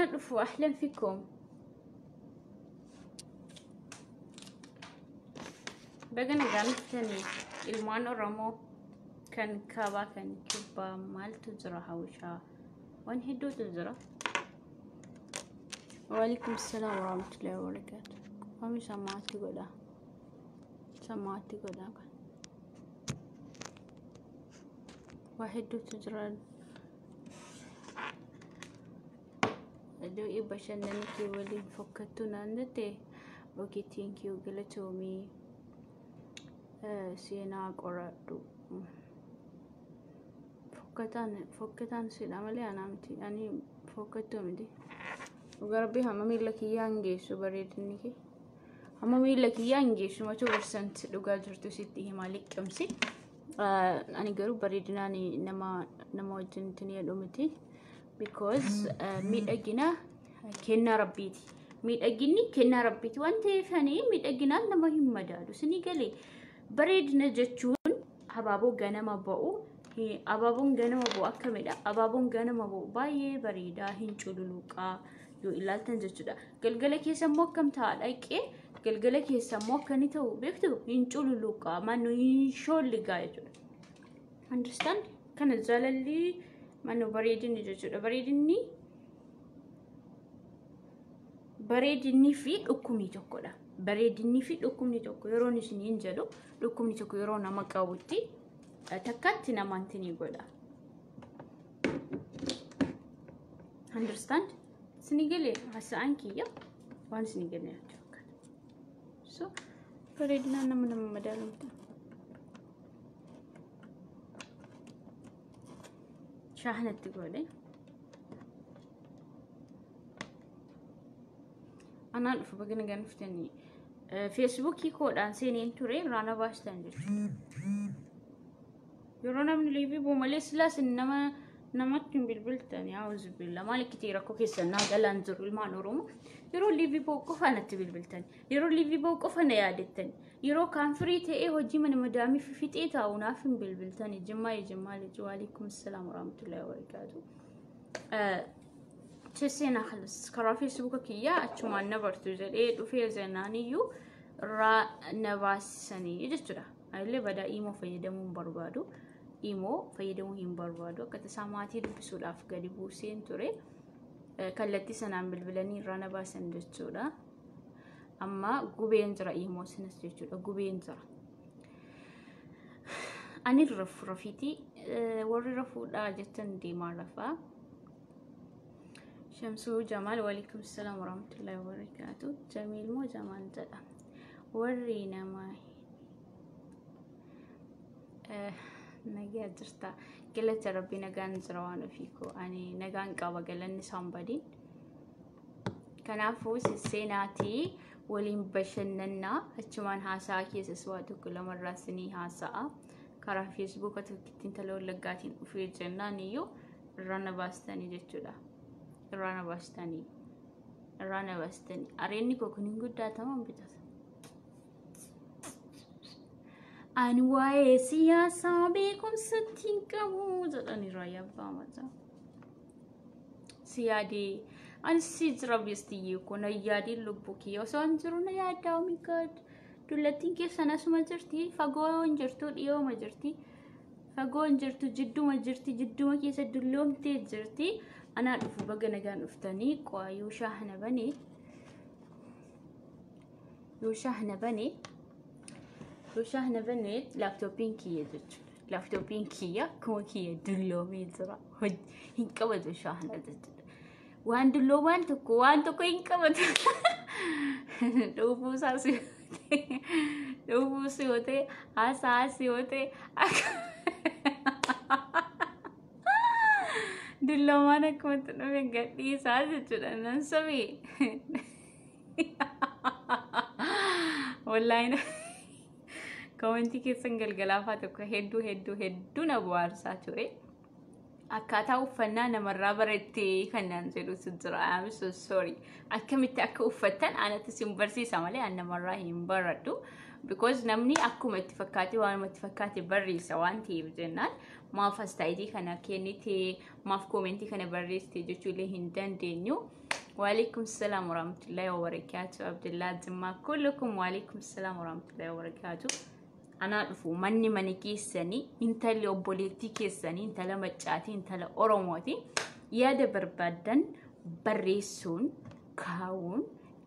أدفو أحلم فيكم بقنا قالتني المان رمو كان كابا كان كبا مال تجرى هوشا وان هدو تجرى. وعليكم السلام ورحمة الله وبركاته. قامي سمعتي قدا واحد دو تجرى دو إباشان نانكي ولي فكتونا نتي. اوكي تينكيو قلتومي سينا قرادو فكتان سيدا مالي أنا متي يعني فكتو مدي وقربي همامي لك يانجيسو بريدني كي همامي لك يانجيسو ما تورسنت لقا جرتو ستي مالك كمسي أنا قرب بريدناني نما وجنتني الأمتي because ميد أجنا كنا ربيتي ميد أجني كنا ربيتي وانت فاني ميد أجنا نما هم مدادو سني قالي بريدنا جتشون حبابو جانا ما بقو هي أبابون جانا ما بقو أكمل أبابون جانا ما بقو باي بريدا هنشولوكا يو إلا تنجتشودا قلقلك يسموك كم تعال أيك إيه قلقلك يسموك كنيتو بيكتو هنشولوكا ما نو ينشول لقايتو understand كان الزلالي ما نو بريدني جتشودا بريدني في أكمني تقولا بريدني في أكمني تقول يروني سنين جلو أكمني تقول يرونا مكاوتي تكاتنا مانتني قولا understand سنيجلي هسا عنكي يا وان سنيجلي هتوكل so بريدنا نمنا مدالم شاحنة تقولي أنا أعرف بقنا جنفتني فيسبوك يكون عن سنين توري رانا باستنجر يرونا من ليبي بوماليس لاس إنما نمتن بالبلتاني أعوذ بالله مالك كتير أكو كيس الناس قال أنزر المان روم يرو ليبي بوقف أنا تبي بالبلتاني يرو ليبي بوقف أنا يادتني يرو كان فريت إيه وجي من مدامي في فيت إيه تاونافين بالبلتاني جمالي وعليكم السلام ورحمة الله وبركاته. تسينا خلص كرا فيسبوك كيا أتشمان نبرتو زليد وفي زنانيو را نباسني يجترا اللي بدأ إيمو فيدمون بربادو إيمو فيدمون بربادو كتساماتي دبسول أفقادي بوسين توري كالتي سنان بالبلاني را نباسن جتورا أما قوبين جرا إيمو سنس جتورا قوبين جرا أني رفيتي وري رفو دا جتن دي معرفة شمسو جمال وعليكم السلام ورحمة الله وبركاته. جميل مو جمال جدا ورينا ماي نجي أدرستا قلت ربي نجان زروانو فيكو أني نجان قابا قلني somebody كان عفوس السيناتي ولين بشننا أتشمان هاساكي سسواتو كل مرة سني هاسا كرا فيسبوك تكتين تلو لقاتين وفي جنانيو رانا باستاني جتولا رانا باستاني أريني كوكونين قد تمام بتاس أنواع سياسة بيكم ستين كمو زداني رايا بامتا سيادي أن سيجرا بيستيو كونا يادي لبوكي وسوان جرونا ياداو ميكاد دولتين كيف سنة سما جرتي فاقوان جرتو إيو ما جرتي فاقوان جرتو جدو ما جرتي جدو ما كيسا دولوم تي جرتي أنا أعرف بقنا كان أفتني قوا يوشاهنا بني لابتوبين كيا جت لابتوبين كيا كم كيا دلو ميزرا هد هنكبد وشاهنا جت وان دلو وان تكو هنكبد دوبوسي होते आसासी होते दिल्लोमाना कुमतन में गट्टी साज चुराना सभी والله أنا كونتي كيسنجل جلافة هدو نبوار ساتوري أكاتاو فنانة مرة برتي فنان زلو سجرا I'm so sorry أكملت أكو فتن أنا تسيم برسي ساملي أنا مرة هم بردو because نمني أكو متفكاتي وأنا متفكاتي بري سوانتي بجنات ما فستايدي كنا كينيتي ما في كومنتي كنا بريستي جتولي هندن دينيو وعليكم السلام ورحمة الله وبركاته. عبد الله زما كلكم وعليكم السلام ورحمة الله وبركاته. أنا أعرفه مني كيسني أنت اللي أبوليتي كيسني أنت لما تشاتي أنت لا أورموتي يا دبر بدن بريسون كاون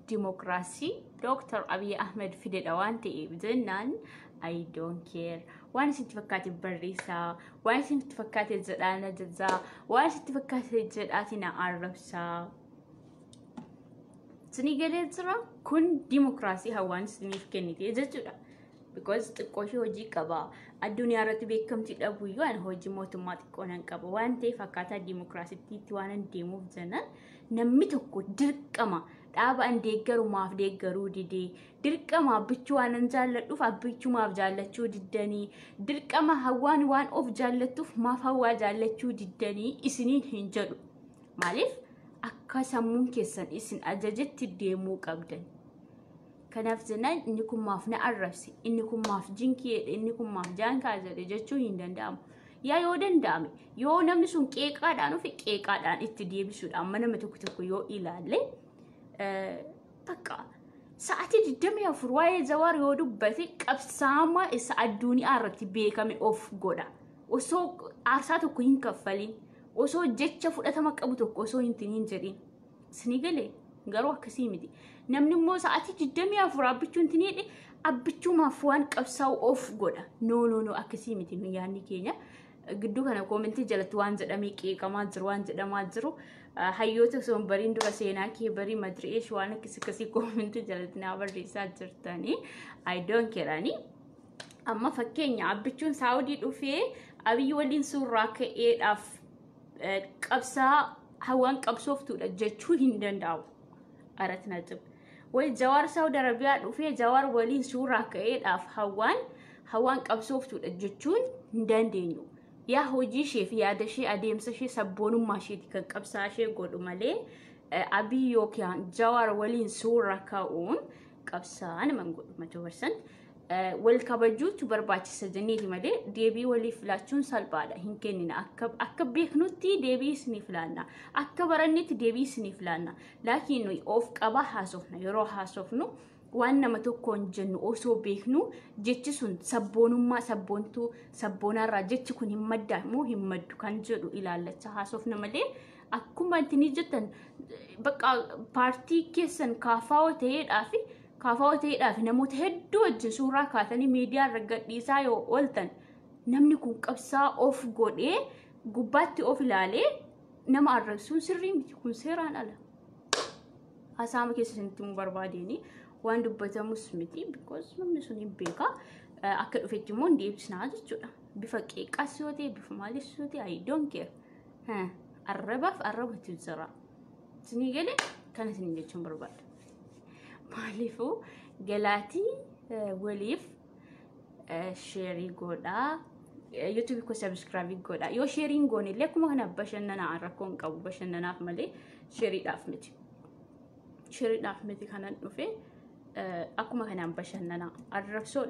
ديمقراطي دكتور أبي أحمد في الأوانتي بدنان I don't care. وانا ستفكاتي بريسا وانا ستفكاتي الزلانة جزا وانا ستفكاتي الجلاتنا عربسا سنيجالي ترى كن ديمقراطي هوان سنيف كنيتي جزولا because تقوشي هوجي كبا الدنيا رتبه كم تلابو يوان هوجي موتوماتيك كونان كبا وانتي فكاتا ديمقراطي تيتوانا ديمو بزنان نمي تقو درك أما دابا أن ديجرو ما في ديجرو دي درك أما بتشوان نزال لطف بتشو ما في جالتشو ددني درك أما هوان وان أوف جالتوف ما فهو جالتشو ددني إسنين هنجلو مالف أكاسا ممكن إسن أججت الديمو قبدن كناف زنان إنكم ما في نعرفسي إنكم ما في جنكي إنكم ما في جانكا جالتشو هندن دام يا يودن دامي يو نمسون كيك قادانو في كيك قادان اتدي بسود أما نمتوكتكو يو إلالي بقى ساعتي جدام يا فرواي زوار يودو بثيك أبسامة إسعدوني أرتي بيكامي أوف غودا وسو عرساتو كوين كفالين وسو جيتشا فلتا مكابوتوك وسو ينتنين جرين سنيقلي غارو كسيمي دي نمني مو ساعتي جدام يا فروا بيچو انتنين دي أبيچو مافوان كبساو أوف غودا نو أكسيمي دي مياني كينيا قدو كان كومنتي جلت وانزد أمي كيكا مازر وانزد مازرو حيوتك سوم برين دو سيناكي بري مدري إيش وانا كسي كومنتي جلت نابر ريسات جرتاني I don't care أني أما فكيني عبيتشون سعودي دوفي أبي يولين سوراك إيه أف كبسا هوان كبسوفتو لجتشو هندن داو أردنا جب والجوار سعودي عربية دوفي جوار ولين سوراك إيه أف هوان كبسوفتو لجتشون هندن دينيو يا هوجي شيف يا دشي أديم سشي سبونو ماشي تكن كبساشي قولو مالي أبي يوكيان جوار ولين سورة كاون كبسان من قولو مجورسن والكبجو تبرباتي سجنيتي مالي ديبي ولي فلاتشون سالبادا هنكينينا أكب بيخنوتي ديبي سنفلانا أكبرنيت ديبي سنفلانا لكنو يوف كبا حاسوفنا يرو حاسوفنو وانا ما تكون جنو اوسو بيخنو جيتشسون سبونما سبونتو سبونا را جيتشكون همدا مو همدو كان جدو الى الله تحاسوفنا ملي اكما انتني جتن بقى بارتي كيسن كافاو تهيد افي نموت هدو وجن سورا كاتني ميديا رقات ديسايو ولتن نمني كون قبسا اوف قود قباتي اوف لالي نما الرسول سرين بتكون سيران الا اسامة كيسن انتم برباديني وان دبتا مسمتي because نمني سوني بيكا أكل فيتمون دي بسناد جودا بفكي كاسوتي بفمالي سوتي I don't care الربا تزرع سني قالي كانت سني جتشون برباد مالفو قلاتي وليف شيري قودا يوتيوب كو سبسكرايب قودا يو شيرين قوني ليكم هنا بشننا عركون قبو بشننا فمالي شيري دافمتي كانت نوفي أكما كان بشننا الربسو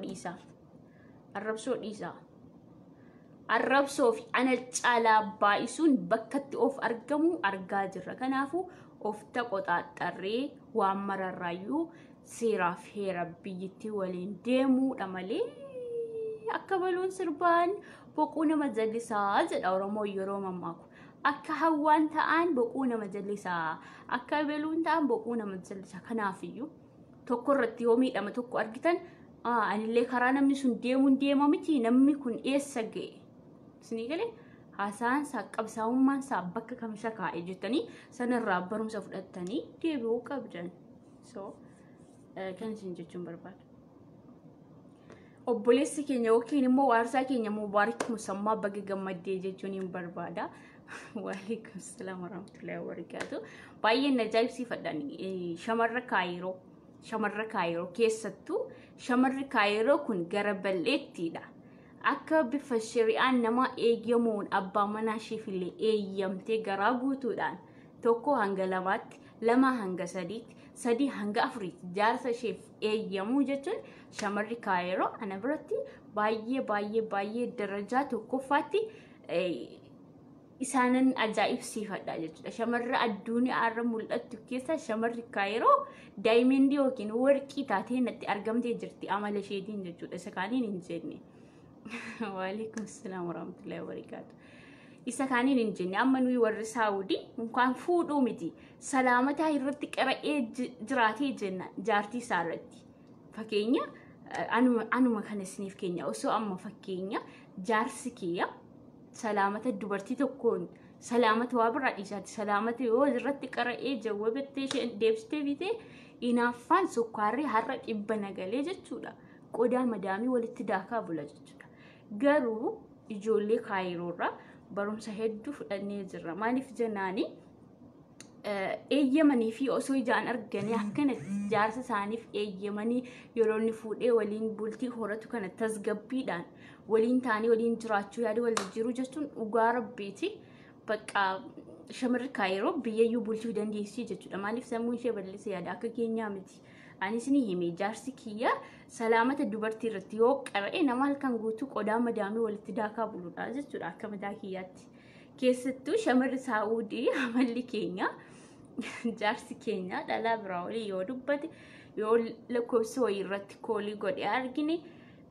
في أنا تعالى بايسون بكت أوف أرجمو أرجاجر كنافو أوف تقطع تري وامر الرايو سيرا في ربيتي ولين ديمو لمالي أكبلون سربان بقونا مجلسا زد أو رمو يروما ماكو أكهوان تان بقونا مجلسا أكبلون تان بقونا مجلسا كنافيو tokkorratti yoomii dhama tokko argitan anillee karaa namni sun deema miti namni kun eessa ga'e isinii galee haasaan saqqabsaa'ummaan isaa bakka kamisa kaa'ee jettanii sanarraa barumsa fudhattanii deebi'uu qabdan so kan isin jechuun barbaada obboleessi keenya yookiin immoo waarsaa keenya mubaarak musammaa baga gammaddee jechuun hin barbaada waalaikum salaam warahmatullahi wabarakatuh baay'ee najaa'ibsiifadhani Shamarran Cairo keessattuu Shamarran Cairo kun gara bal'eettiidha. Akka bifa shari'aan nama eeyyamuun abbaa manaa isheefillee eeyyamtee garaa guutuudhaan tokko hanga lamaatti, lama hanga sadiitti, sadii hanga afuriitti jaarsa isheef eeyyamuu jechuun Shamarran Cairo ana biratti baay'ee darajaa tokkoffaatti isaanan ajaa'ibsiifadha jechuudha. Shamarra addunyaa irra mul'attu keessa shamarri Kaayiroo daayimendii yookiin warqii taatee natti argamtee jirti amala isheetiin jechuudha. Isa kaaniin hin jenne. Waalaikum salaam warahmatullahi wabarakatuh. Isa kaaniin hin jenne amma nuyi warri Saawudii kan fuudhuu miti. Salaamataa irratti qara'ee jiraatee jenna jaartii isaa irratti. Fakkeenya anuma kan isiniif keenya osoo amma fakkeenya jaarsi kiyya salaamata dubartii tokkoon salaamata waa biraa dhiisaati salaamata yoo irratti qara'ee jawwabettee isheen deebistee bitee inaaffaan sukkaarri har'a dhibba nagalee jechuudha. Qodaa madaamii walitti daakaa bula jechuudha. Garuu ijoollee Kaayiroorraa barumsa hedduu fudhannee jirra. Maaliif jennaani eeyyamanii fi osoo ijaan arganii akkanatti jaarsa isaaniif eeyyamanii yeroo inni fuudhee waliin bultii horatu kana tasgabbiidhaan waliin taanii waliin jiraachuu yaada wal jiru jechuun dhugaa rabbiiti. Bakka shamarri Kaayiroo biyyayyuu bulchuu dandeessii jechuudha. Maaliif sammuu ishee bal'isee yaada akka keenyaa miti. Anis ni hime jaarsi kiyya salaamata dubartii irratti yoo qara'e nama halkan guutuu qodaa madaamii walitti daakaa buludha jechuudha akka mataa kiyyaatti. Keessattuu shamarri Saawudii amalli keenya jaarsi keenya dhalaa biraa walii yoo dubbate yoo lakkoofsa wayii irratti koolii godhee argine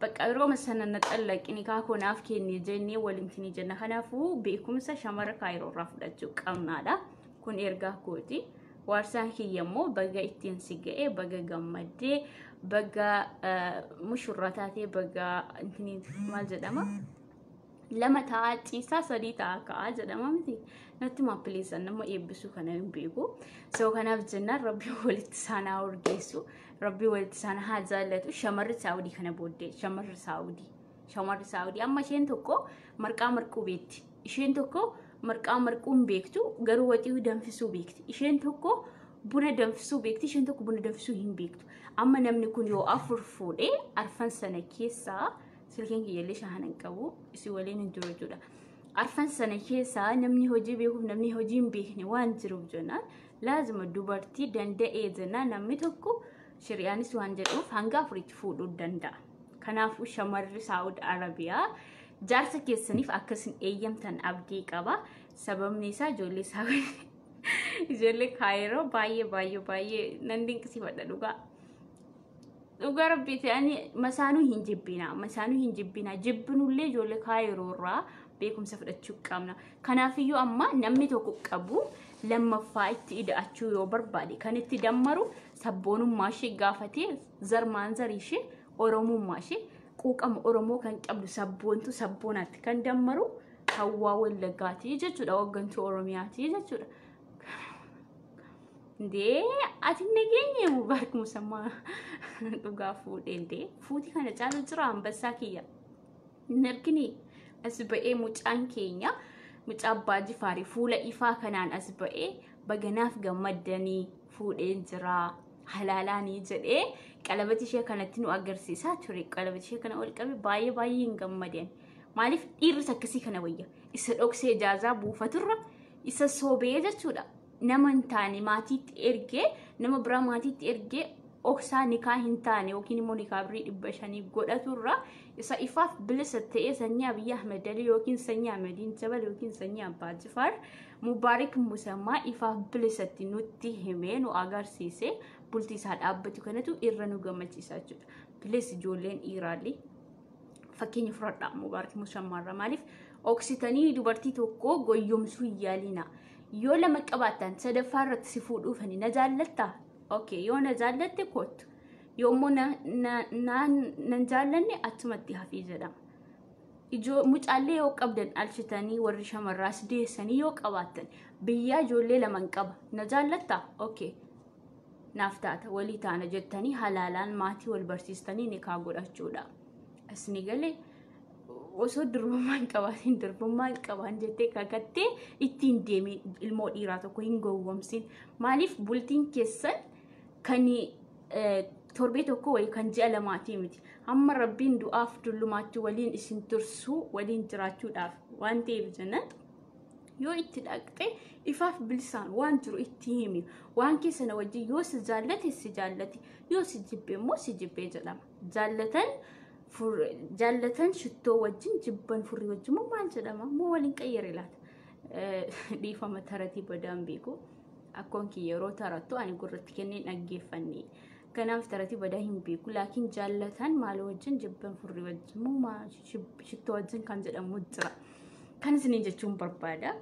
bakka yeroo sana na xallaqini kaakonaaf kennee jennee waliin jenna. Kanaafuu beekumsa shamara Kaayiroo irraa fudhachuu qabnaadha. Kun ergaa kooti. Waarsaan kiyya immoo baga ittiin si ga'ee baga gammaddee baga mushurraa taatee baga maal jedhama lama ta'a ciisaa sadii ta'a ka'aa jedhama miti. Natti maappileessan nama eebbisuu kana hin beeku. Soo kanaaf jennaan rabbi walitti isaanaa urgeessu. Rabbi walitti isaanaa haa jaallatu. Shamarri Saawudii kana booddee shamarri Saawudii amma isheen tokko marqaa marquu beekti. Isheen tokko marqaa marquu hin beektu garuu waxii danfisuu beekti. Isheen tokko buna danfisuu beekti. Isheen tokko buna danfisuu hin beektu. Amma namni kun yoo afur fuudhee arfan sana keessaa silkeen kiyyallee shahanan qabu isi waliin hin jiru jechuudha. Arfan sana keessaa namni hojii beekuuf namni hojii hin beekne waan jiruuf jennaan laazima dubartii danda'ee jennaan namni tokko shari'aanis waan jedhuuf hanga afuritti fuudhuu danda'a. Kanaafuu shamarri Saawud Arabiyaa jaarsa keessaniif akkasin eeyyamtan abdii qaba. Sababni isaa ijoollee Saawud ijoollee Kaayiroo baay'ee nan dinqisiifadha dhugaa. Dhugaa rabbii ta'anii masaanuu hin jibbina. Jibbinullee ijoollee Kaayiroo irraa beekumsa fudhachuu qabna. Kanaafiyyuu amma namni tokko qabu lammaffaa itti ida'achuu yoo barbaade kan itti dammaru sabboonummaa ishee gaafatee zarmaan zarii ishee oromummaa ishee quuqama oromoo kan qabdu sabboontu sabboonaatti kan dammaru hawwaa wallaggaati jechuudha. Waggantuu oromiyaati jechuudha. Ndee ati nageenye Mubaarak Musammaa dhugaa fuudhee fuuti kana caalu jira ambassaa kiyya. Narkini as ba'ee mucaan keenya mucaa abbaa Jifaarii fuula ifaa kanaan as ba'ee baganaaf gammaddanii fuudheen jira halaalaanii jedhee qalabati ishee kanatti nu agarsiisaa ture. Qalabati ishee kana ol qabe baay'ee hin gammadan. Maaliif dhiirri akkasii kana wayya isa dhoksee ijaazaa buufaturra isa soobee jechuudha. Nama hin taane maatiitti ergee nama biraa maatiitti ergee oksaa nikaa hin taane yookiin immoo nikaa birii 500 godhaturra isa ifaaf bilisa ta'ee sanyii Abiyyi Ahmed Ali yookiin sanyii Ahmediin Jabal yookiin sanyii Abbaa Jifaar Mubaarak Musammaa ifaaf bilisatti nutti himee nu agarsiise bultii isaa dhaabbatu kanatu irra nu gammachiisa jechuudha. Bilis ijoolleen dhiiraallee fakkeenya fudhadhaa Mubaarak Musammaarra maaliif oksitanii dubartii tokko goyyomsuu hin yaalina. Yoo lama qabaatan sadaffaa irratti si fuudhuufani na jaallattaa? Okay, yoo na jaallatte kootu. Yoommoo nan jaallanne achumatti hafii jedhama. Mucaallee yoo qabdan alchitanii warri shamarraas deessanii yoo qabaatan biyyaa ijoollee lama qaba. Na jaallattaa? Okay. Naaf taata walii taana jettanii halaalaan maatii wal barsiistanii nikaa godhachuudha. Asni galee osoo durbummaan qabaan jettee kakattee ittiin deemee ilmoo dhiiraa tokko hin gowwomsin. Maaliif bultiin keessan kan torbee tokko wayi kan ji'a lamaatii miti. Amma rabbiin du'aaf dullumaatti waliin isin tursuu waliin jiraachuudhaaf waan ta'eef jennaan yoo itti dhaqxe ifaaf bilisaan waan jiru itti himi. Waan keessana wajjin yoo si jaallate yoo si jibbe immoo si jibbee jedhama. Jaallatan shittoo wajjin jibban furrii wajjin moo maal jedhama moo waliin qayyare laata. dhiifama taratii badaan beeku akkoon kiyya yeroo tarattu ani gurratti kenneen dhaggeeffanne kanaaf taratii badaa hin beeku laakiin jaallatan maal wajjin jibban furrii wajjin moo shittoo wajjin kan jedhamu jira kan isiniin jechuun barbaada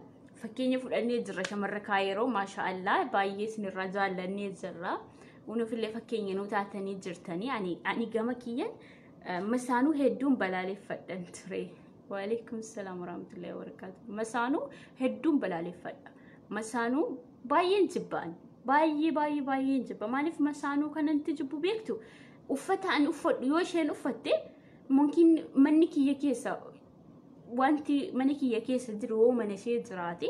fakkeenya fudhannee jirra shamarra kaayiroo maashaallah baay'ee isinirraa jaallannee jirra unuufillee fakkeenya nuu taatanii jirtanii ani gama kiyyan masaanuu hedduun balaaleffadhan ture waalaikum salaam warahmatullahi wabarakatuh masaanuu hedduun balaaleffadha masaanuu baay'een jibbaan baay'een jibba maaliif masaanuu kanatti jibbu beektu uffata ani uffadhu yoo isheen uffatte mungkin manni kiyya keessa wanti mana kiyya keessa jiru yoo mana ishee jiraate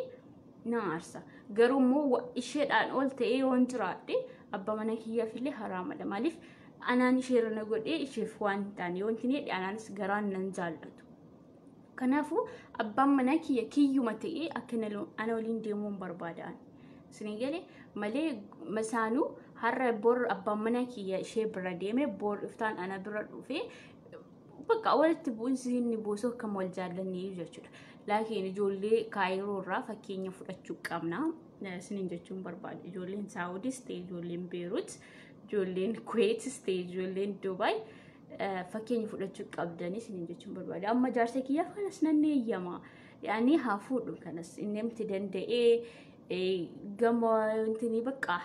na aarsa garuu immoo isheedhaan ol ta'ee yoo jiraate abba mana kiyyaafillee haraamadha maaliif anaan isheerra na godhee isheef waan taane yoo intini anaanis garaan nan jaallatu kanaafuu abbaan mana kiyya kiyyuma ta'ee akka ana waliin deemuun barbaadaan sinigale malee masaanuu har'a bor abbaan mana kiyya ishee bira deeme bor iftaan ana bira dhufee bakka walitti bu'insi inni boosoo akkam wal jaallannee jechuudha laakiin ijoollee kaayiroo irraa fakkeenya fudhachuu qabna isiniin jechuun barbaada ijoolleen saawudis ta'e ijoolleen beerut ijoolleen kuweetis ta'e ijoolleen dubaay fakkeenya fudhachuu qabdanii isiniin jechuun barbaada amma jaarsa kiyyaaf kanas nan eeyyama yaani haa fuudhu kanas inni mti danda'ee gama intini bakka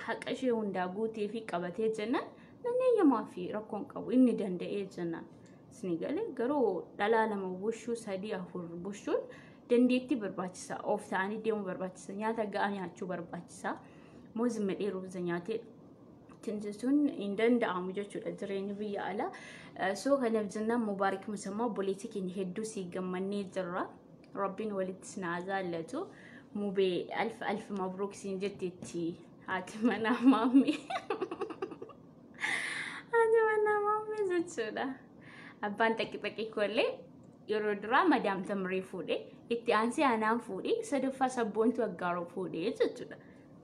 haqa ishee hundaa guutee fi qabatee jennaan nan eeyyamaa fi rakkoon qabu inni danda'ee jennaan sinigale garuu dhalaa lama bushuu sadii afur bushuun dandeetti barbaachisa of ta'anii deemuu barbaachisa nyaata ga'aa nyaachuu barbaachisa moozi medhee ruuza nyaatee tinjisuun hin danda'amu jechuudha jireenya biyya alaa soo kanaaf jennaan mubaarak musammaa obboleettii keenya hedduu sii gammannee jirra rabbiin walitti sinaa jaallatu mubee alf mabruuk siin jetteetti haati manaa maammi haati manaa maammi jechuudha abbaan takki kollee yeroo duraa madaam tamrii fuudhe itti aansee anaan fuudhe sadaffaa sabboontu aggaaroo fuudhe jechuudha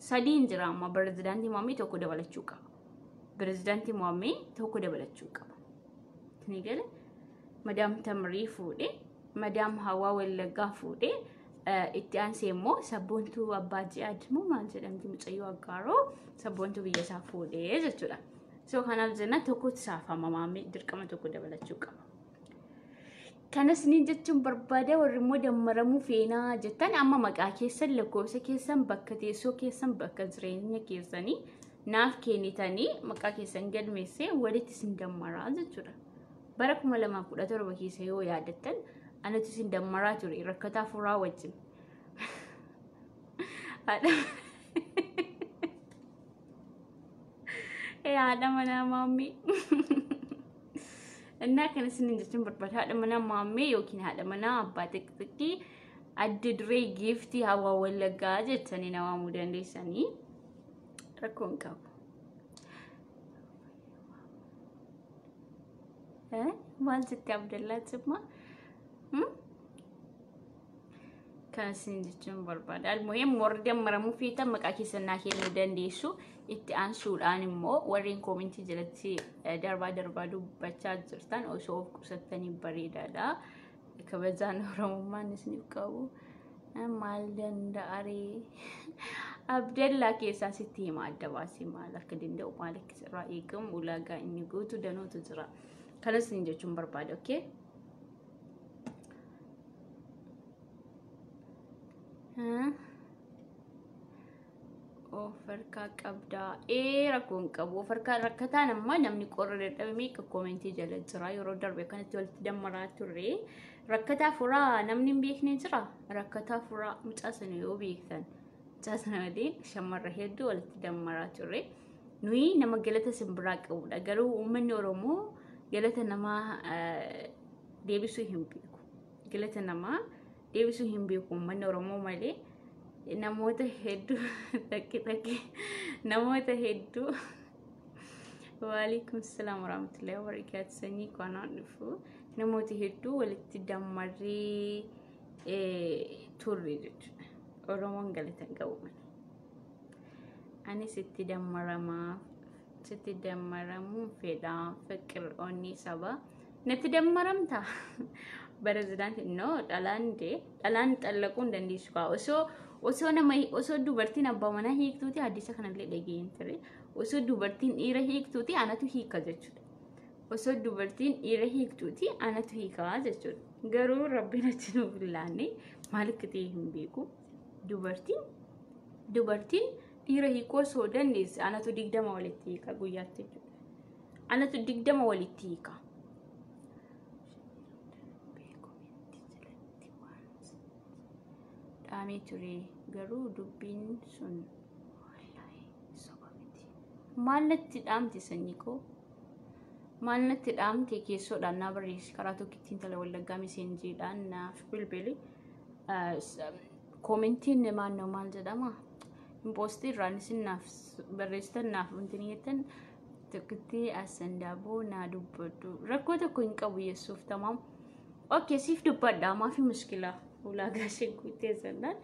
sadiin jira amma pirezidaantii Muhammad tokko dabalachuu qaba pirezidaantii Muhammad tokko dabalachuu qaba tinigale madaam tamrii fuudhe madaam hawaa wallaggaa fuudhe itti aansee immoo sabboontu abbaa ji'aad moo maal jedhamti mucayyoo aggaaroo sabboontu biyya isaa fuudhe jechuudha so kanaaf jenna tokko saafama Muhammad dirqama tokko dabalachuu qaba kanas ni jechuun barbaada warri immoo dammaramuu feenaa jettan amma maqaa keessan lakkoofsa keessan bakka teessoo keessan bakka jireenya keessanii naaf kennitanii maqaa keessan galmeessee walitti isin dammaraa jechuudha bara 2017 keessa yoo yaadattan anatu isin dammaraa ture rakkataa furaa wajjin haadha manaa maammi እና ከነስን እንጀችን በርባታ ደመና ማሜ ዮኪን ሀደ መና አባቴ ጥቂ አድድሬ ጊፍቲ ሀዋ ወለጋ ጀተኒ ነው አሙደ እንደሰኒ ረኮንካው ማለት ያብደላችማ ከነስን እንጀችን በርባታ አልሙሂም ወርደም መረሙ ፊታ መቃኪ ሰናኪ እንደንዲሱ itti aansuudhaan immoo warreen koomentii jalatti darbaa dubbachaa jirtan osoo of qusattanii bareedaadha kabajaan oromummaan isiniif qabu maal danda'aree abdallaa keessaa sitti hima adda baasii maal akka danda'u maal akka irraa eegamu ulaagaa inni guutu danootu jira kanas ni jechuun barbaada okay ofarka qabda rakkoon qabu ofarka rakkataan amma namni qorra dadhabame ka koomentii jala jira yeroo darbe kanatti walitti dammaraa turre rakkataa furaa namni hin beekne jira rakkataa furaa mucaasana yoo beektan mucaasana waliin shamarra hedduu walitti dammaraa turre nuyi nama galata simbiraa qabudha garuu uummanni oromoo galata namaa deebisuu hin beeku galata namaa deebisuu hin beeku uummanni oromoo malee namoota hedduu takki namoota hedduu waalaikum salaam warahmatullahi wabarakatuh sanii kanaan dhufu namoota hedduu walitti dammaree turre jechuudha oromoon galatan qabu ani sitti dammaramu fedha fikir onni saba نتدمرمتا برزدان إنه دلان تلقون دنديسكا وسو نما وسو دوبرتين أبا منا هيك توتي حديثة كنا لقين تري وسو دوبرتين إيره هيك توتي أنا تو هيك كذا وسو دوبرتين إيره هيك توتي أنا تو هيك كذا قرور ربنا تنو بالله مالك تيهم بيكو دوبرتين إيره هيك وسو دنديس أنا تو ديك دم ولتيكا قويات أنا تو ديك دم ولتيكا Kami turi garuu dubbiin sun wallahi soba miti. Maal natti dhaamte sanyii koo? Maal natti dhaamte keessoodhaan na barreessi karaa tokkittiin tala wallaggaa miseenjiidhaan naaf bilbili. Koomentiin maannoo maal jedhama? Impoostii irraan isin naaf barreessitan naaf wanti jettan tokkitti asandaaboo naa dubbaddu. Rakkoo tokko hin qabu yeessuuf tamaam. Okay, siif dubbadhaa maafi muskilaa. Ulaagaa guutee sanaan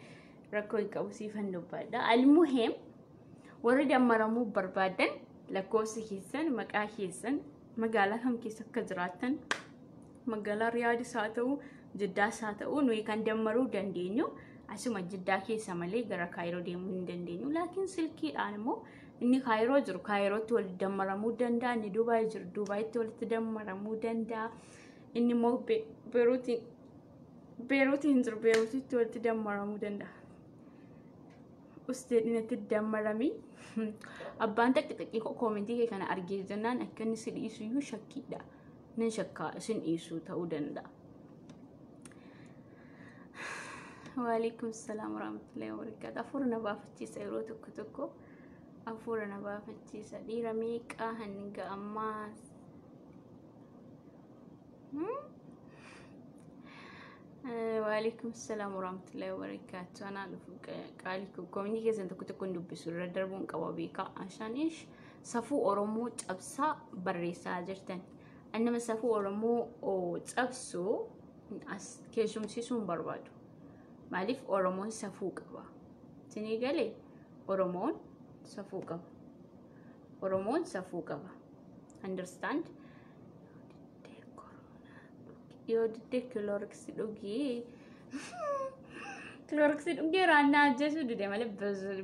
rakkoo hin qabu siifan dubbadha. Almuhim warri dammaramuu barbaadan lakkoofsa keessan maqaa keessan magaalaa kam keessa akka jiraattan magaalaa Riyaadis haa ta'u Jiddaas haa ta'u nuyi kan dammaruu dandeenyu asuma Jiddaa keessa malee gara Kaayiroo deemuu hin dandeenyu. Laakiin silkiidhaan immoo inni Kaayiroo jiru Kaayirootti walitti dammaramuu danda'a. Inni Dubaay jiru Dubaayitti walitti dammaramuu danda'a. Inni immoo Beeruutiin jiru Beeruutitti walitti dammaramuu danda'a. Usteedhina itti dammaramii abbaan xiqqii koomentii kee kana argee jennaan akka inni si dhiisu iyyuu shakkiidha. Nan shakkaa isin dhiisuu ta'uu danda'a. Waalaikum salaam warahmatullahi wabarakatuh. Afuura na baafachiisa yeroo tokko afuura na baafachiisa. Dhiira meeqaa hanga ammaa Waalaikum salaam warahmatullahi wabarakatuh. Ana qaaliku communication tokko dubbisu irra darbuun qaba beeka. Ashanish safuu Oromoo cabsaa barreessaa jirtan. Annama safuu Oromoo cabsu as keessumsiisuun barbaadu. Maaliif Oromoon safuu qaba? Sinii galee Oromoon safuu qaba. Oromoon safuu qaba. Understand? Yo dide Clorox dhugi raannaa ajjeesuu dide malee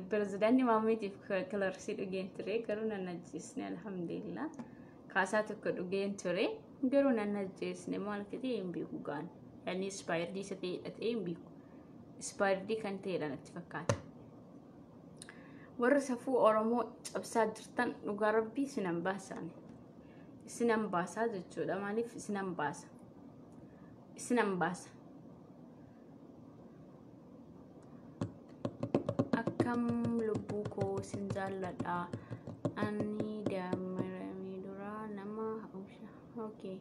pirezidaantii Maamitiif Clorox dhugeen ture garuu nan ajjeesne alhamdulillah. Kaasaa tokko dhugeen ture garuu nan ajjeesne maal ta'e hin beeku gaan. Yani ispaayirdii isa ta'e hidhatee hin beeku. Ispaayirdii kan ta'edha natti fakkaata. Warra safuu Oromoo cabsaa jirtan dhugaa rabbii isinan baasaan. Isinan baasaa jechuudha maaliif isinan baasa. Isinan baasa. Akkam lubbuu koo sin jaalladha. Ani dammaramee dura nama hawwisha. Okay.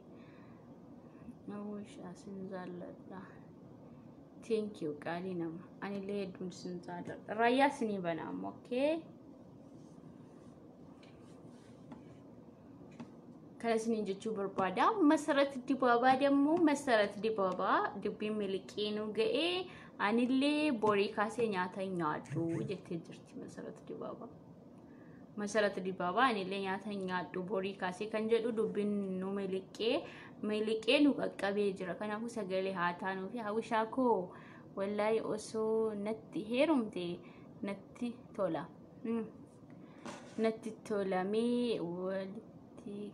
Hawwisha sin jaalladha. Thank you qaalii nama. Ani illee hedduun sin jaalladha. Raayyaa sinii banaam, okay? Kana sinin jechuu barbaada. Masarat Dibaabaa demmoo Masarat Dibaabaa dubbiin miliqeenuu ga'ee anillee borii kaasee nyaata hin nyaadhu jettee jirti Masarat Dibaabaa. Masarat Dibaabaa anillee nyaata hin nyaadhu borii kaasee kan jedhu dubbiin nu miliqee nu qaqqabee jira. Kanaafuu sagalee haa taanuu fi hawwishaa koo wallahi osoo natti heerumte natti tola. Natti tolamee walitti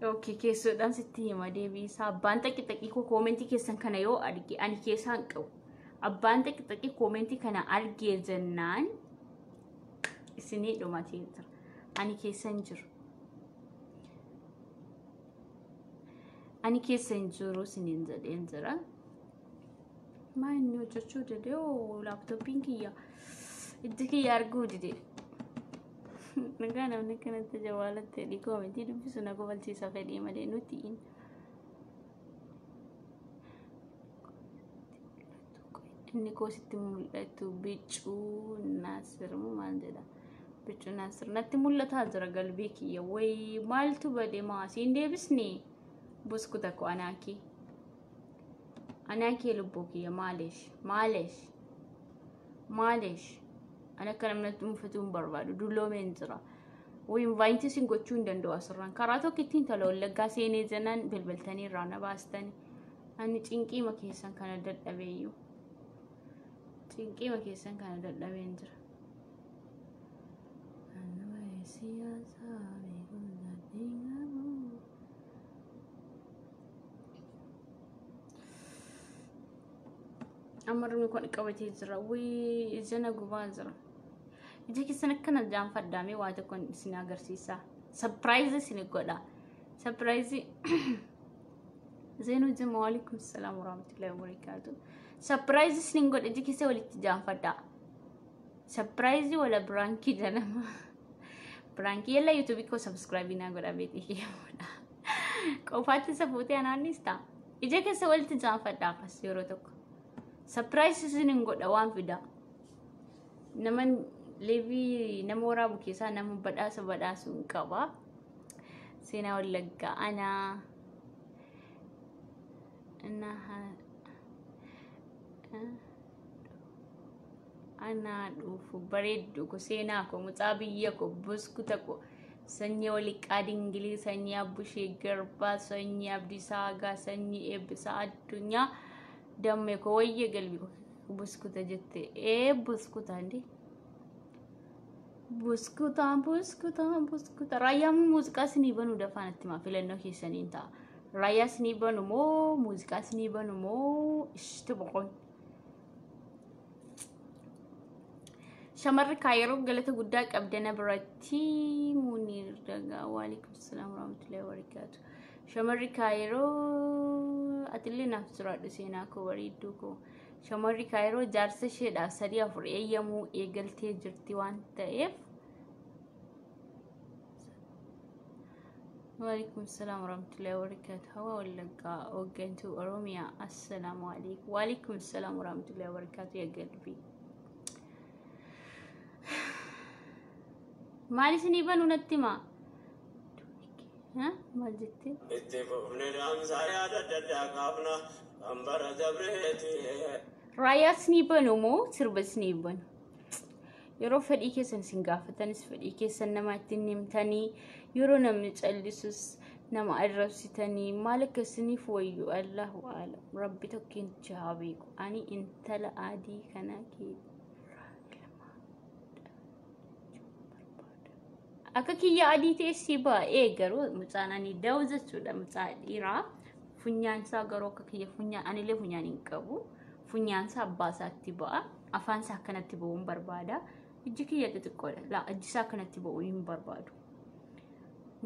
Okay, keessodhaan sitti hima deebiisaa. Abbaan xiqqii koomentii keessan kana yoo arge ani keessaan qabu. Abbaan xiqqii koomentii kana argee jennaan isinii dhumatee jira. Ani keessan jiru. Ani keessan jiru isiniin jedheen jira. Maa inni hojjechuu dide laaptooppiin kiyya itti kiyya arguu dide. Nagaa namni kanatti jawaalatte koomentii dubbisu na gobalchiisa fedhii malee nuti inni koositti mul'atu bicuu Naasir maal jedha? Bicuu Naasir natti mul'ataa jira galbii kiyya way maaltu bade maasiin deebisni buskuta ko anaaki lubbuu kiyya maaleesh ana kana namatti muufatuun barbaadu dulloomeen jira. invite sin gochuu hin danda'u asirraan karaa tokkittiin tala wallaggaa seenee jenaan bilbiltanii irraa na baastanii ani cinqiima keessan kana dadhabeeyyuu cinqiima keessan kana dadhabeen jira amarni kun qabatee jira wii ijana gubaa jira ija keessan akkana jaanfaddaamee waa tokko isin agarsiisa surprise isin godha surprise zenu jama waalaikum salaam warahmatullahi wabarakatuh surprise isin godha ija keessan walitti jaanfadda surprise wala branki janama branki yalla youtube ko subscribe ina godha beeti qofaatti safuutee anaanista ija keessan walitti jaanfadda akkas yeroo tokko surprise isin godha waan fida naman levi nama waraabu keessaa nama badhaasa qaba seenaa wallaggaa ana dhufu bareeddu ko seenaa ko mucaa biyya ko buskuta ko sanyii waliqqaa dingilii sanyii abbushee garbaa sanyii abdisaagaa sanyii eebbisaa addunyaa damme ko wayye galbi ko buskuta jette buskuta ndi buskuta raayyaa muuziqaa sinii banuu dafaanatti maa filannoo keessaniin ta'a raayyaa sinii banu moo muuziqaa sinii banu moo ishtu boqon shamarri kaayiroo galata guddaa qabdana biratti Muniir Dagaa waalaikum salaam warahmatullahi wabarakatuh shamarri kaayiroo atillee naaf jiraadhu seenaa koo bareedduu koo shamarri kaayiroo jaarsa isheedhaaf 3-4 eeyyamuu eegaltee jirti waan ta'eef waalaikum salaam warahmatullahi wabarakatuh hawa wallaggaa hoggantuu oromiyaa assalaamu alaikum waalaikum salaam warahmatullahi wabarakatuh ya galbii maali isinii banuu natti himaa maal jettee itti fufne dhaamsaa yaada daddaa qaabna hambara dabreeti raayyaa isinii banu moo sirba isinii banu yeroo fedhii keessan isin gaafatanis fedhii keessan nama ittiin himtanii yeroo namni callisus nama arrabsitanii maal akkasiniif wayyu allahu aalam rabbi tokkicha haa beeku ani intala adii kana kee akka kiyya adii teessii baay'ee garuu mucaananii da'u jechuudha mucaa dhiiraa funyaansaa garuu akka kiyya funyaan anillee funyaan hin qabu funyaansaa abbaasaatti ba'a afaansaa akkanatti ba'uun barbaada ijji kiyya xixiqqoodha laa ijjisaa akkanatti ba'uu hin barbaadu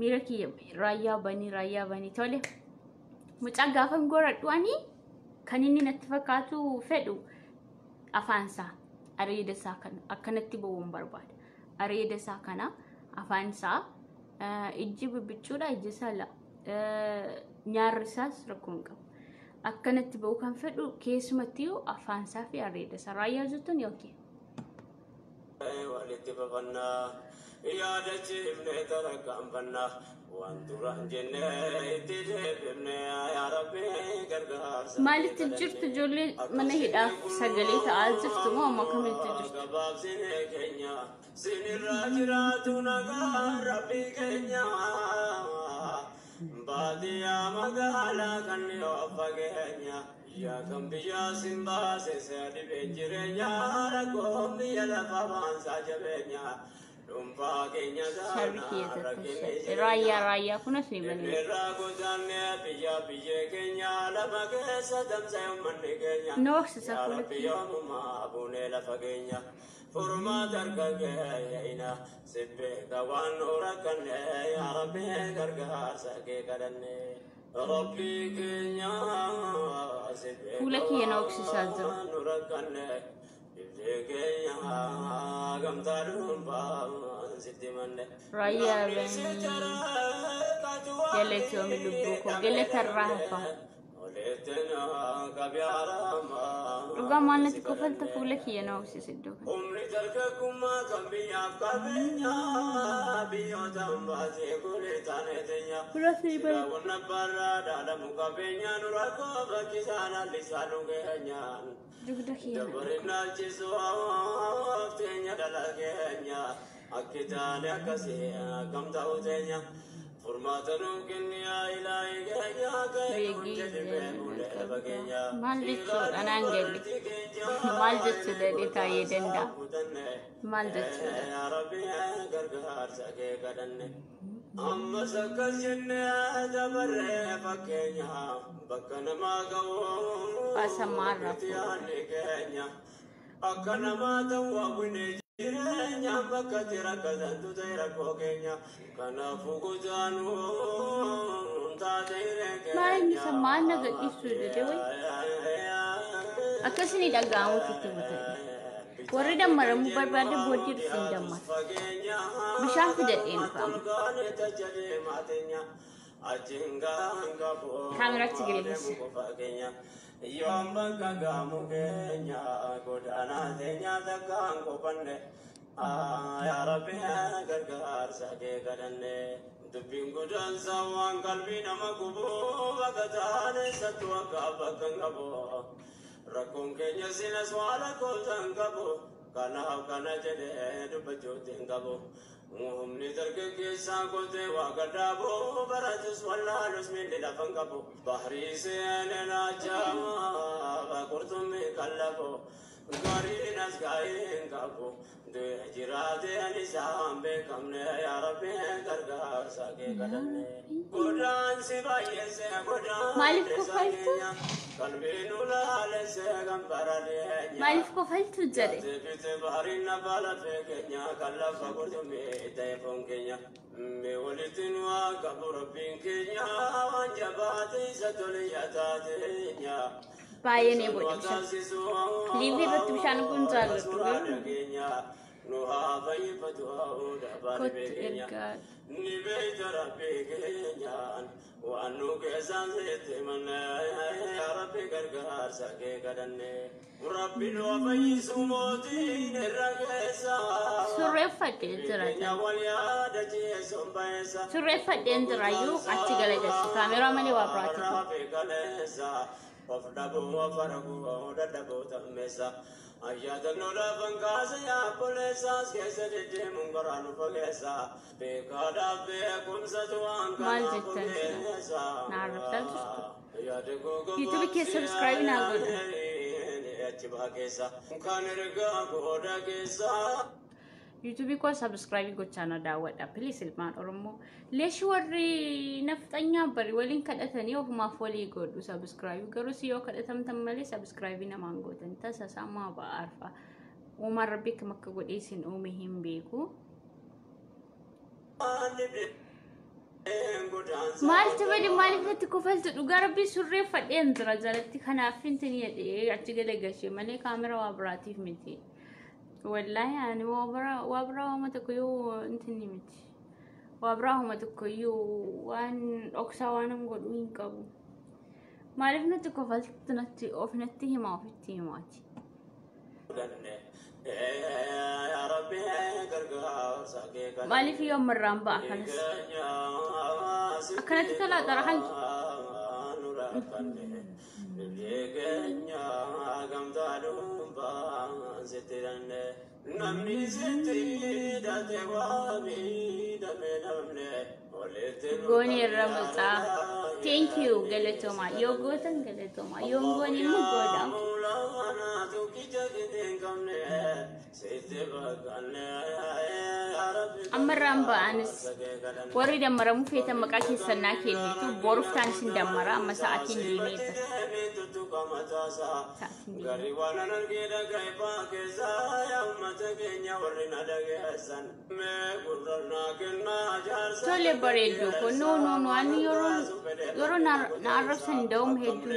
miira kiyya raayyaa banii tole mucaa gaafa goradhu ani kan inni natti fakkaatu fedhu afaansaa areedasaa kana akkanatti ba'uu hin barbaada areedasaa kana afaansaa ijji bibbichuudha ijjisaa la nyaarrisaas rakkoon qabu akkanatti ba'uu kan fedhu keessumatti afaansaa fi areedasaa raayyaa jettuun yookiin walitti bafannaa yaadachi himnee taraqaan fannaa waan duraan jennee itti deebifnee yaa rabbi gargaarsa maalitti jirtu ijoollee mana hidhaaf sagalee ta'aa jirtu moo amma kamitti jirtu gabaabsinee keenya sinirraa jiraatu nagaa rabbi keenya baadiyyaa magaalaa kan yoo fageenya yaa kan biyyaa simbaase seedi beenjireenya rakkoon biyya lafa baansaa jabeenya dhuunfaa keenya saana raayyaa kunis ni bane irraa godaannee biyyee keenya lafa keessa damsee uummanni keenya nooksisa kunis biyyoomummaa buunee lafa keenya furmaa dargaggeeyina sibbee gawaan nuura kannee yaa rabbi gargaarsa kee kadhannee rabbi keenya sibbee gawaan nuura kannee ibsee keenya gamtaa dhuunfaa sitti manne raayyaa geleetoomi lubbuu koo geleetarraa hafa dhugaa maalnatti kofalta fuula kiyya na hoksisiddoo kan umri dargagummaa kan biyyaaf qabeenya biyyoota hambaasee golee taaneetenya firaawwan abbaarraa dhaadhamu qabeenya nu rakkoo bakkisaan hallisaa nu geenyaan dabarinaalchisuu teenya dhala keenya أكيدان أكسي كم تعودينيا فرماتنو كنيا إلهي كنيا كنون جدبين ولا بكنيا مال جتشود أنا أنجلي مال جتشود اللي تايي دندا مال جتشود يا ربي غرغر سكي كدن أما سكجن جبر فكنيا بكن ما قو فاسمار كنيا أكن ما توابني jirenya bakka jira kazantu tayra kokenya kana fukujanu taayre maal ni samaan naga isu de way akasini dagamu fitu mutai warri dammaramu barbade bodir sin dammar bishaan fidadheen faamu kaameratti gilbis Yom bagamu kenya godana tenya takang kopande ya Rabbi gargar sake kadanne dubin godan sawan kalbi nama kubu bagatane satwa ka bakangabo rakon kenya sinas wala ko tangabo kana jede dubajo tengabo Umni darke ke sagote wagadabo baratus wala lusmin de dafangabo bahri se nena jama bakurtum kallabo garinas gain gabo de jirade anisam be kamne ya rabbi gargar sake kadanne godan sibaye se godan malik ko faltu kalbinu la se gambarade malik ko faltu jare te bahri na bala fe kenya kallaba kurtum تلفون كينيا مولتين وكبر بين كينيا وانجباتي ستولياتاتينيا بايني بوديشا ليفي بتمشان كنزال نوها فيفتوا ودبار بيكينيا نبيت ربي كينيا وأنو كيسان سيتمنى يا ربي كركار ساكي كدني ربي لو فيس موتين الرقيسا سرفت انترا يو أتيجا لجس كاميرا مالي وابراتي وفدبو وفرقو ودبو تمسا أيات النولا فنكاسا يا بوليساس كيسا دي منقرانو فقيسا بيكادا بيكم ستوان كانا فقيسا نعرف تلتسكو يوتيوب كي سبسكرايب ناقود كان رقا قودا كيسا YouTube ko subscribe go channel daawwadha please ilmaan oromoo leesh warri naftanya bari waliin kadhatanii ofuma folii godhu subscribe garuu si yoo kadhatamtan malee subscribe namaan gootan tasa sama ba'arfa umar rabbik makka godheesin uume hin beeku maal tabadi maaliifatti kofaltu dhugaa rabbii surreeffadheen jira jalatti kanaaf intini yedhee achi gala gashee malee kaamera waa biraatiif miti والله يعني وابرا وما تكيو انتني متي وابرا وما تكيو وان اكسا وانا نقول وين كابو ما عرفنا تكفلت نتي اوف نتي ما في التيماتي يا ربي غرغر ساكي مالي في يوم مرام بقى خلاص كانت ثلاثة راح Goni Ramata. Thank you, Galatoma. Yo gotan Galatoma. Yo goni mo goda. Amaramba anis. Wari da maramu feta makaki sanake ni tu boruftan sin da mara amma saatin limita. Gariwana nangida gaipa kesa ya ummata kenya warina dagesan me gurna kenna jarsa Tole bareedu ko no ani yoro na arabsan dawm heddu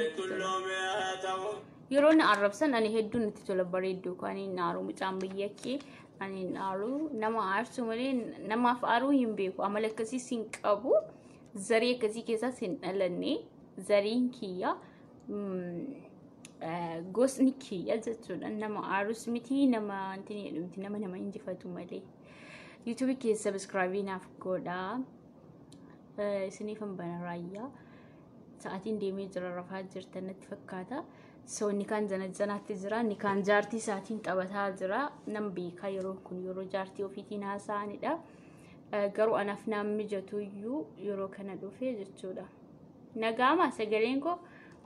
yoro na arabsan ani heddu niti tole bareedu ko ani naru mucaan biyyakki ani naru nama arsu male nama faaru himbe ko amala kasi sin qabu zari kasi kesa sin dalanne zarin kiya gosni kiya jechuudha nama arus miti nama antini edumti nama injifatu male YouTube ke subscribe naaf godha isiniifan bana raayyaa sa'aatiin deemee jira rafaa jirtan natti fakkaata so ni kan zanaatti jira ni kan jaartii isaatiin taphataa jira nam beeka yeroo kun yeroo jaartii ofiitiin haasa'anidha garuu anaaf naam mijatuyyuu yeroo kana dhufee jechuudha nagaama sagaleen ko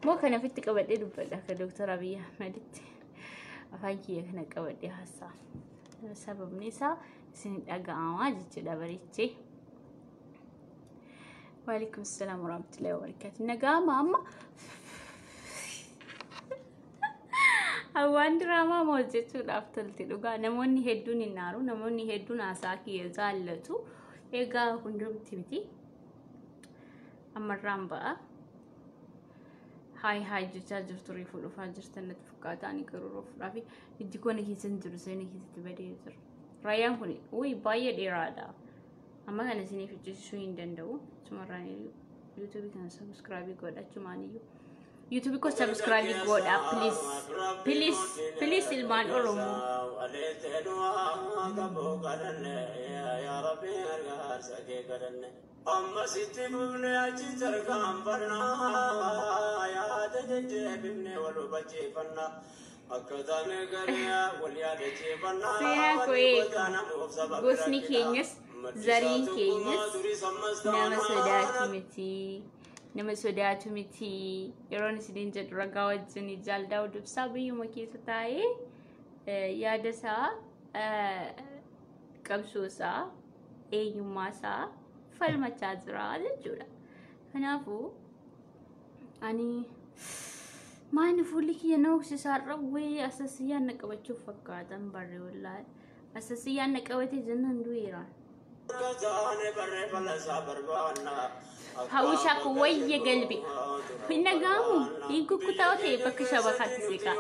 moo kana fitti qabadhee dubbadha ka Dr. Abiy Ahmeditti afaan kiyya kana qabadhee haasa'a sababni isaa isin dhaga'amaa jechuudha barichee وعليكم السلام ورحمة الله وبركاته نقام أما أوان دراما موجتو لافتلتي لغا نموني هدون النارو نموني هدون أساكي يزالتو إيقا هندرم تبتي أما الرامبا هاي جتا جرتو ريفو لفا جرتنا تفكاتاني كرو روف رافي يديكونا كيسن جرسيني كيسن تبادي يزر رايان كوني وي بايد إرادة أما كان سيني في جسو يندندو Shamarran YouTube kan subscribe god achumaniyo YouTube ko subscribe god please ilman oromo ya rabbi argar sake kadanne amma sitti bubne achi tarkam barna ya tajje bibne walu bache fanna akadane gariya waliyade che fanna sina koe gosni kenyas زارين كينس نما سوداتو متي يرون سدين جد رقاوة زني جال داود بسابي يوم كيسة تاي يادسا كبسوسا يوماسا فالما تازرا لجورا هنافو أني ما نفولك ينوك سسارة وي أساسيا نكواتشو فكاتا مباري والله أساسيا نكواتي جنن دويران هاوشا كوي قلبي هنا قاموا يقول كتاوتي بكشا بخاتسيكا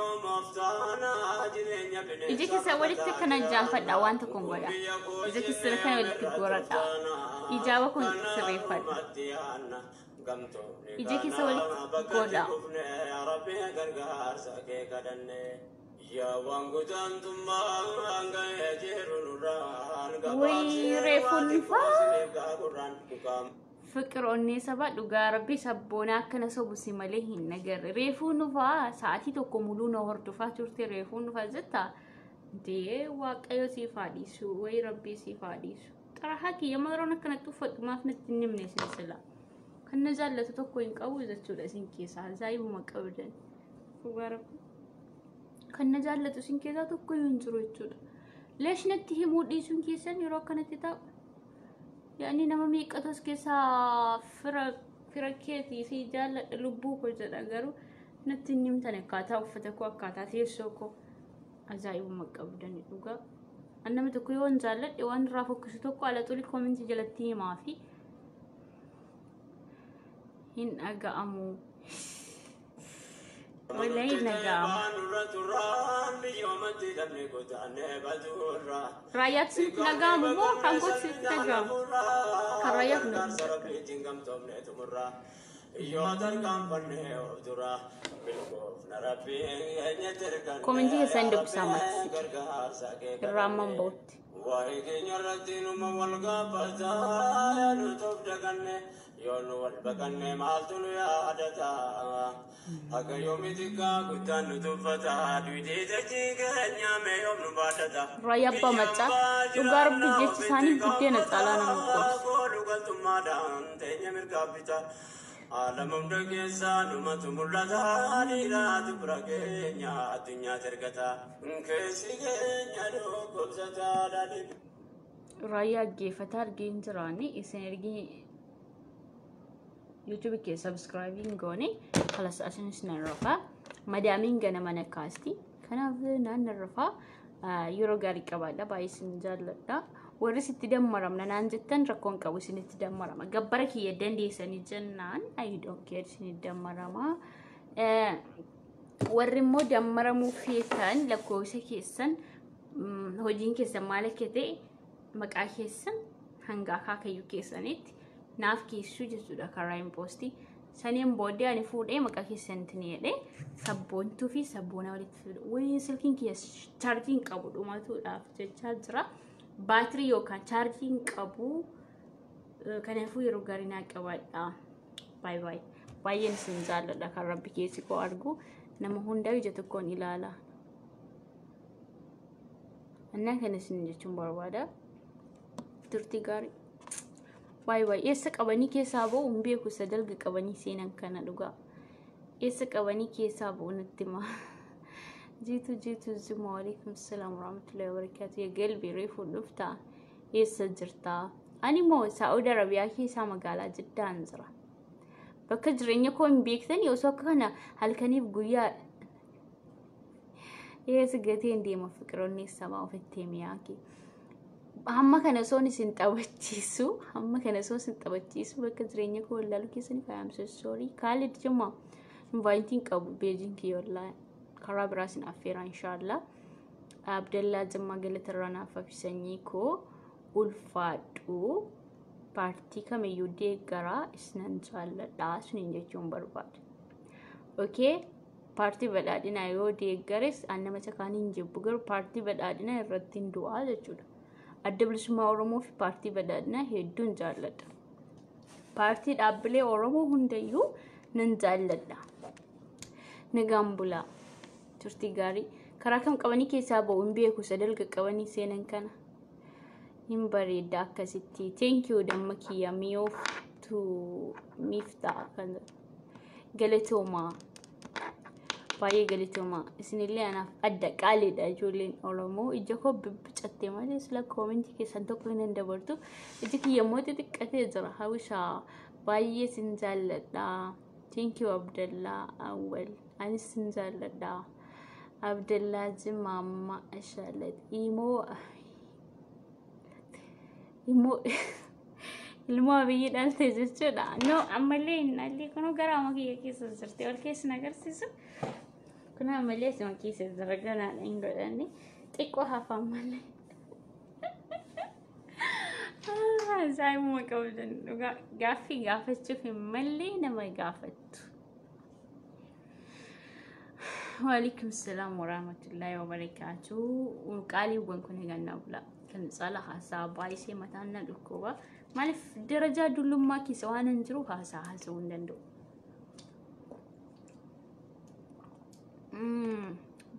إجاك سوالك كنا جافة داوان تكون غدا إجاك سركنا ولك غورتا إجابة كون سريفا إجاك سوالك غدا يا وانغوتان تما انغا جيرو نوران وي ريفون فكر أني سبا دوغا ربي سبونا كنا سبو سيماليه نجر ريفون فا ساعتي تو كمولو نهر تفا تورتي ريفون فا زتا دي واقعيو سيفاديسو وي ربي سيفاديسو ترى حكي يمرون كنا تفت ما فنت نمني سلسلة كنا زالة تتوكوين قوزة لسين كيسا زايبو مكودن وغاربي كنا جالتو سين كذا تكو ينجرو يتشودا ليش نتيه مودي سين كيسان يروك نتيتا يعني نما ميقاتوس كيسا فركيتي في جال لبوكو جدا غارو نتنيم تنكاتا وفتكو أكاتا تيسوكو أزايبو مقابدن يدوغا أنما تكو يوان جالت يوان رافو كسوتوكو على طولي كومنتي جالتي مافي هن أغا أمو ولاي نجام رايات سنت نجام مو كان قد سنت نجام كرايات نجام كومنتي كسندو بسامات الرامن بوت يونو والبكن مالتو يا عدتا أكا يومي تكا كتان تفتا دويدي تجيك نيامي يوم نباتتا رايا بامتا لغار بجيش ساني بجينا تالانا مقوص قولو قلتم مادان تيني مركابتا عالمم دقيسا نمتو ملتا ليلا تبركينيا الدنيا تركتا انكسي كينيا دو قبزتا لالي رايا جيفتار جينجراني اسنرجي YouTube ke subscribing gone خلاص عشان نرفع مدامين جنا منكاستي كنا نرفع يورو غاري كبادا بايس نجالدا ورس تدمر من نانجتن ركون كويس نتدمر ما جبرك يدن دي سني جنان I don't care سني دمر ما ورمو دمر مو فيتان لكوسه كيسن هوجين كيسن مالك كده مقاكيسن هنگا كاكيو كيسنيت naaf keessu jechuudha karaa impoostii saniin booddee ani fuudhee maqaa keessanitti jedhe sabboontuu fi sabboona walitti fidu wayii silkiin keessa chaarjiin qabu dhumatuudhaaf jechaa jira baatirii yookaan chaarjiin qabu kanaafuu yeroo gaarii naa qabaadha baay baay baay'een isin jaalladha kan rabbi keessi koo argu nama hundaa ija tokkoon ilaala. Annaa kana isin jechuun barbaada. Turtii gaarii. Waay eessa qabanii keessaa ba'u hin beeku isa dalga qabanii seenan kana dhugaa. Eessa qabanii keessaa ba'u natti hima. Jitu zuma waalaikum salaam warahmatullahi wabarakatuh. Ya galbii reefu dhuftaa. Eessa jirtaa? Ani moo Saa'udi Arabiyaa keessaa magaalaa Jiddaan jira. Bakka jireenya koo hin beektanii osoo akka kana halkaniif guyyaa eessa gateen deema fiqiroonni sabaa ofitti himiyaaki. Hamma kana soon isin taphachiisu bakka jireenya koo ilaalu keessanii I am so sorry. Khalid Juma inviting qabu beejin kiyolla karaa biraa isin affeera inshallah. Abdullah Juma galatarraa naaf afisanii koo ulfaadhu paartii kamiyyuu deeggaraa isnan jaalladhaa suniin jechuun barbaada. Okay, paartii badhaadhinaa yoo deeggares annama sakaaniin jibbu garuu paartii badhaadhinaa irratti hin du'aa jechuudha. Adda bilisummaa Oromoo fi paartii badhaadhinaa hedduun jaalladha. Paartii dhaabbilee Oromoo hundayyuu nan jaalladha. Nagaan bulaa. Turtii gaarii. Karaa kam qabanii keessaa ba'u hin beeku sadalga qabanii seenan kana. Hin bareedda akkasitti. Thank you damma kiyya miyoof tu miftaa kan galatoomaa. Baay'ee galatoomaa. Isinillee anaaf adda qaaliidha ijoolleen Oromoo. Ija koo bibbicattee malee sila koomentii keessan tokko hin dabartu. Iji kiyya immoo xixiqqatee jira. Hawwishaa baay'ee sin jaalladha. Thank you Abdallah Awwal. Anis sin jaalladha. Abdallah Jimamma Ashalat. Ilmoo abiyyi dhalte jechuudha. No, ammallee innallee kunuu gara amma kiyya keessa jirti. Ol keessa agarsiisu. Kun ammallee asuma keessa jira ganaadha hin godhanne. Xiqqoo hafaan malee. Saayimuma qabdan gaaffii gaafachuuf hin mallee nama gaafattu. Waalaikum salaam warahmatullahi wabarakatuh. Qaaliiwwan kun eegannaa bula. Kan saala haasaa baay'isee mataan na dhukkuba. Maaliif darajaa dullummaa keessa waan hin jiru haasa'uu hin danda'u.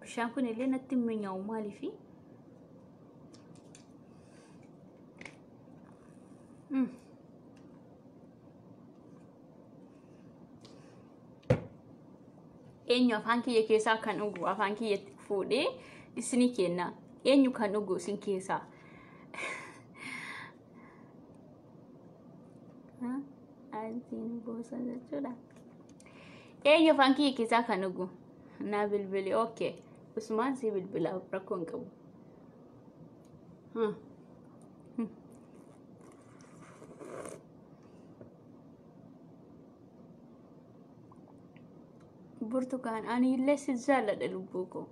Bishaan kun illee natti mi'aawu maaliifi? Eenyu afaan kiyya keessaa kan dhugu afaan kiyya fuudhee isinii kenna. Eenyu kan dhugu isin keessaa? Antiin bosa jechuudha. Eenyu afaan kiyya keessaa kan dhugu? Naa bilbili. Okay. Usmaan si bilbilaa rakkoo hin qabu. Burtukaan ani illee si jaalladha lubbuu koo.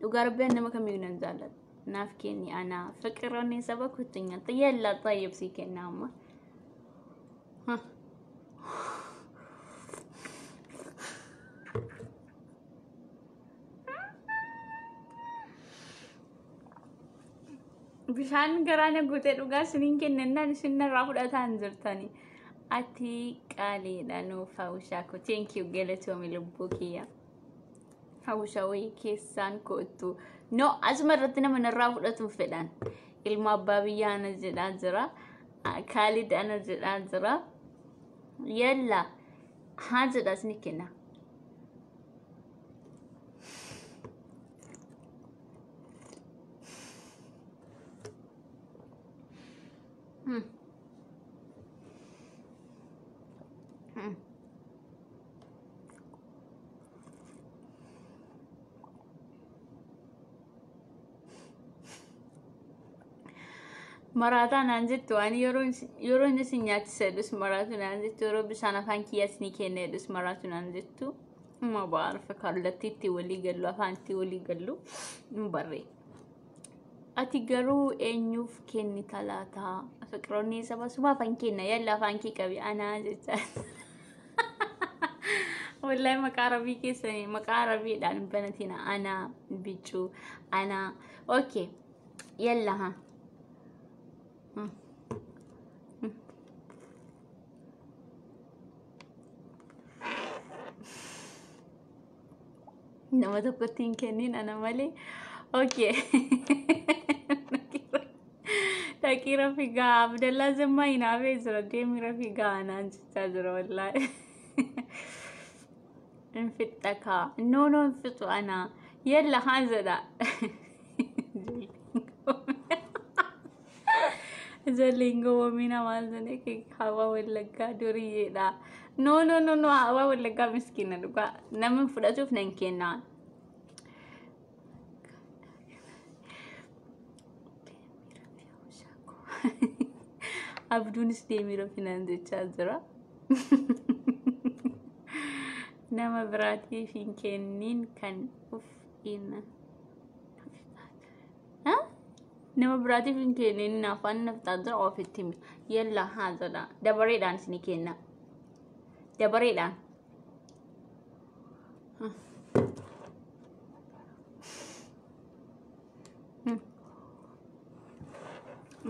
Dhugaa rabbiin nama kamiyyuu nan jaalladha. Naaf kenni ana fiqiroonni saba kuttinya yalla tayyib si kenna amma. Bishaan garaana guutee dhugaa isiniin kennannaan isin narraa fudhataan jirtani. Ati qaaliidha nuuf hawwishaa koo. Thank you galatoomi lubbuu kiyya. Hawwishaa wayii keessaan kootu. No, asuma irratti nama narraa fudhatuun fedhan. Ilma abbaa biyyaa ana jedhaa jira. Khalid ana jedhaa jira. Yalla haa jedhaa isinii kenna. Marataan anjittu ani yeroo inni si nyaachisedhus maraatuun anjittu yeroo bishaan afaan kiyyaas ni kennedhus maraatuun anjittu uma baarfa kallattiitti walii gallu afaanitti walii gallu hin barree. Ati garuu eenyuuf kenni talaataa fiqiroonni saba suma afaan kenna yalla afaan kee qabi anaa jechaa. Wallahi maqaa arabii keessanii maqaa arabiidhaan banatina ana bichuu ana. Okay, yalla haa. nama tokkotti hin kennin ana malee. Okay. Dhaqii rafiigaa Abdallaa Zammaa hinaafee jira deemii rafiigaa anaan jechaa jira wallaahi. Infixakaa no infixu ana yalla haazadha. Jalingo wamina malzane ke hawa wallagga duriyedha. No hawa wallagga miskina duga namin fudatuuf nan kenna. Abduunis deemii rafiinaan jechaa jira. Nama biraatiif hin kennin kan uf inna. Nama biraatiif hin kennin inaaffaan naftaa jira ofitti himi. Yalla haazadha. Dabareedhaan isin kenna. Dabareedhaan.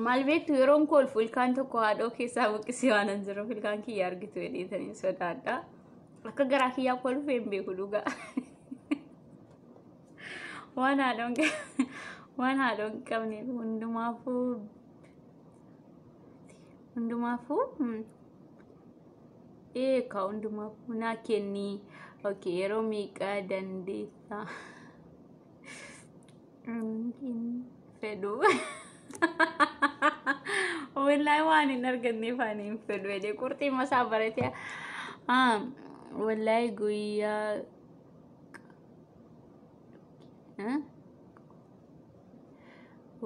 Maal beektu yeroon kolfu ilkaan tokko haadhoo keessaa buqqisee waan hin jiruuf ilkaan kiyya argitu jedheetanii sodaadha. Akka garaa kiyyaa kolfu hin beeku dhugaa. Waan haadhoon qabne hundumaafuu ka hundumaafuu naa kenni. Okay, yeroo meeqa dandeessa fedhu. Wallahi waan hin arganneef ani hin fedhu jedhee qurxii masaa baratee wallahi guyyaa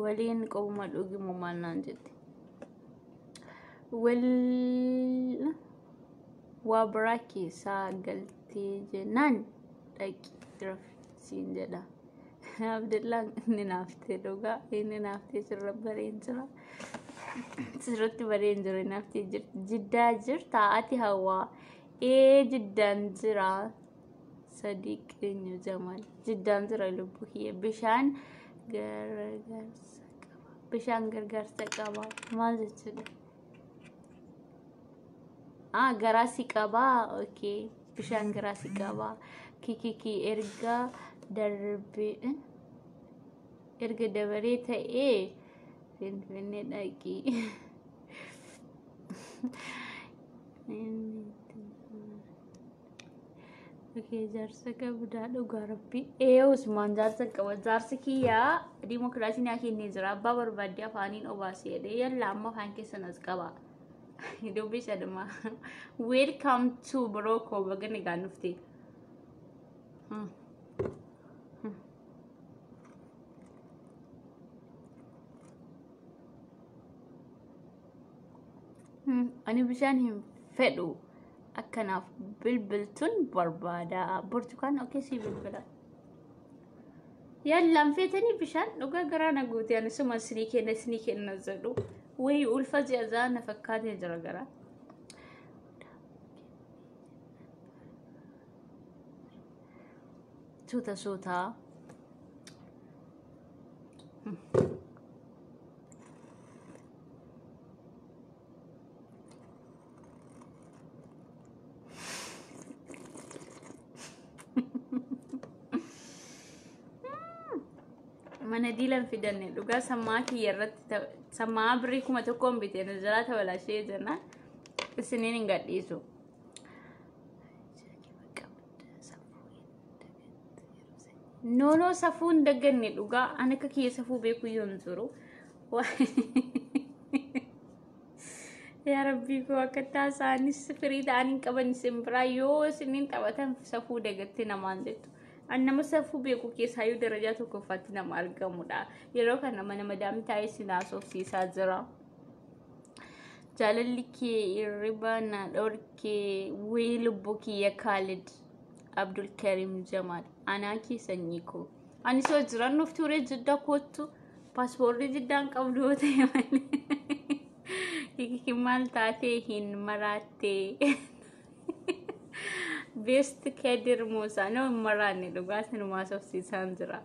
waliin qobuma dhugimu maal naan jette. Waa biraa keessaa galtee jennaan dhaqii rafisiin jedha. Abdallaan inni naaftee dhugaa inni naaftee sirra bareen jira. Sirratti bareen jira naaftee jiddaa jirta ati hawaa. Jiddaan jira Sadiq eenyu Jamal jiddaan jira lubbu kiyya bishaan gargaarsa qaba maal jechuudha. Garaasi qaba. Okay, bishaan garaasi qaba. Kiki erga dabaree ta'ee finfinnee dhaqii. Okay, jaarsa qabdaa dhugaa rabbi. Usmaan jaarsa qaba. Jaarsi kiyyaa dimokiraasiin haa kennee jira. Abbaa barbaadde afaaniin obaasee jedhee yalla amma afaan keessan as qaba. Dubbii sadama. Welcome to Morocco. Bagani gaanufte. Ani bishaan hin fedhu. Akkanaaf bilbiltuun barbaada. Burtukaan okay si bilbila. Yalla feetanii bishaan dhugaa garaa na guute ani suma sinii kenna jedhu. Way ulfa jaza na fakkaatee jira garaa. Suuta. Mana diilan fidanne dhugaa sammaa kiyya irratti sammaa birrii 1,000 bitee jalaata walaashee jenna isiniin hin gadhiisu. No safuun dagganne dhugaa ani akka kiyya safuu beeku yoon jiru. Yaa rabbii koo akka taasaanis firii ta'anii qaban isin biraa yoo isiniin taphatan safuu dagatte namaan jettu. Annama safuu beeku keessaa yoo darajaa tokkoffaatti nama argamudha. Yeroo kana mana madaamii taa'ee sinaasofsiisaa jira. Jaalalli kee irriba na dhorkee wii lubbu kiyya Khalid Abdul Karim Jamal anaa keessanii koo. Ani soo jiran nuuf ture jidda kootu paaspoortii jiddaan qabdu yoo ta'e malee. Kiki maal taatee hin maraattee. Best Kadir Musa no marani dhugaa sinumaa sofsiisaan jira.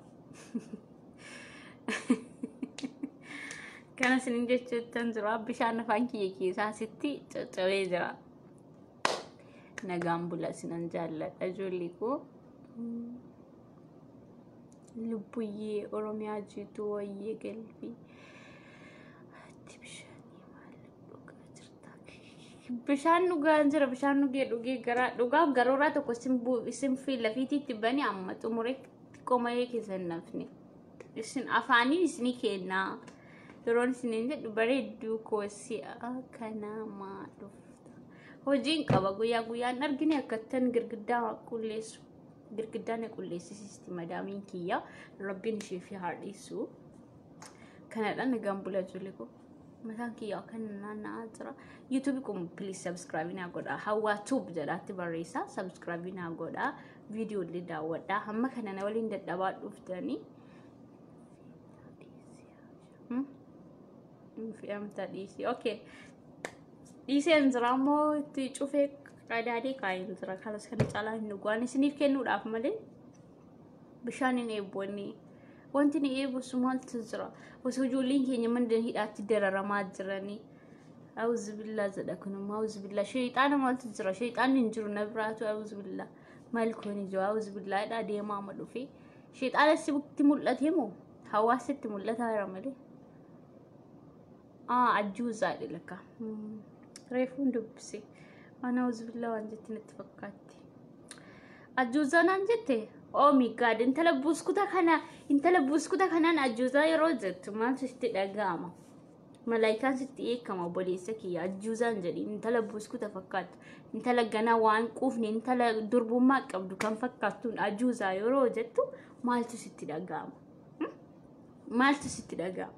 Kana sinin jechuutan jira bishaan afaan kiyya keessaa sitti caccabee jira. Nagaan bula sinan jaalladha ijoollee koo. لبوي أورميا جيتو ويي قلبي بشان نوغانجر بشان نوغي غرا دوغا غرورا تو كسم اسم في لفيتي تبني اما تمرك كوماي كيسنفني اسن افاني اسني كينا يرون سنين بريدو كوسي كنا ما دفت هوجين قبا غويا نرغني كتن غرغدا كوليس غرغدا كوليس سيستم مدامين كيا ربي نشفي هارديسو كان انا غامبولا جوليكو مثلا كيا كان انا اترا يوتيوب كوم بليز سبسكرايب نا غودا هوا توب جدات بريسا سبسكرايب نا غودا فيديو اللي داودا هم كان انا ولين ددبا دفتني في ام تديسي اوكي ديسي انزرامو تشوفك قدادي كاين زرا خلاص كان تعالى نغواني سنيف كنو داف مالي بشاني نيبوني وانتني ايه بسمال تزرا وسوجولين كيني من دن هيدات درر ما جراني أعوذ بالله زدكنم أعوذ بالله شيطان ما تزرا شيطان ننجر نبراتو أعوذ بالله مالكوني جو أعوذ بالله دا دي ما عملو في شيطان السبك تمولت همو حواس تمولتها رملي عجوز هذه لك ريفون دبسي أنا أعوذ بالله وانجتي نتفكاتي عجوزة نانجتي oh my god انت لبوسكوتا كنا عجوزة يروزت ما تستدقاما ملايكان ستي كما بوليسك يا عجوزة انجلي انت لبوسكوتا فكات انت لقنا وان قوفني انت لدربو ما قبدو كان فكاتون عجوزة يروزتو مالتو ستدقاما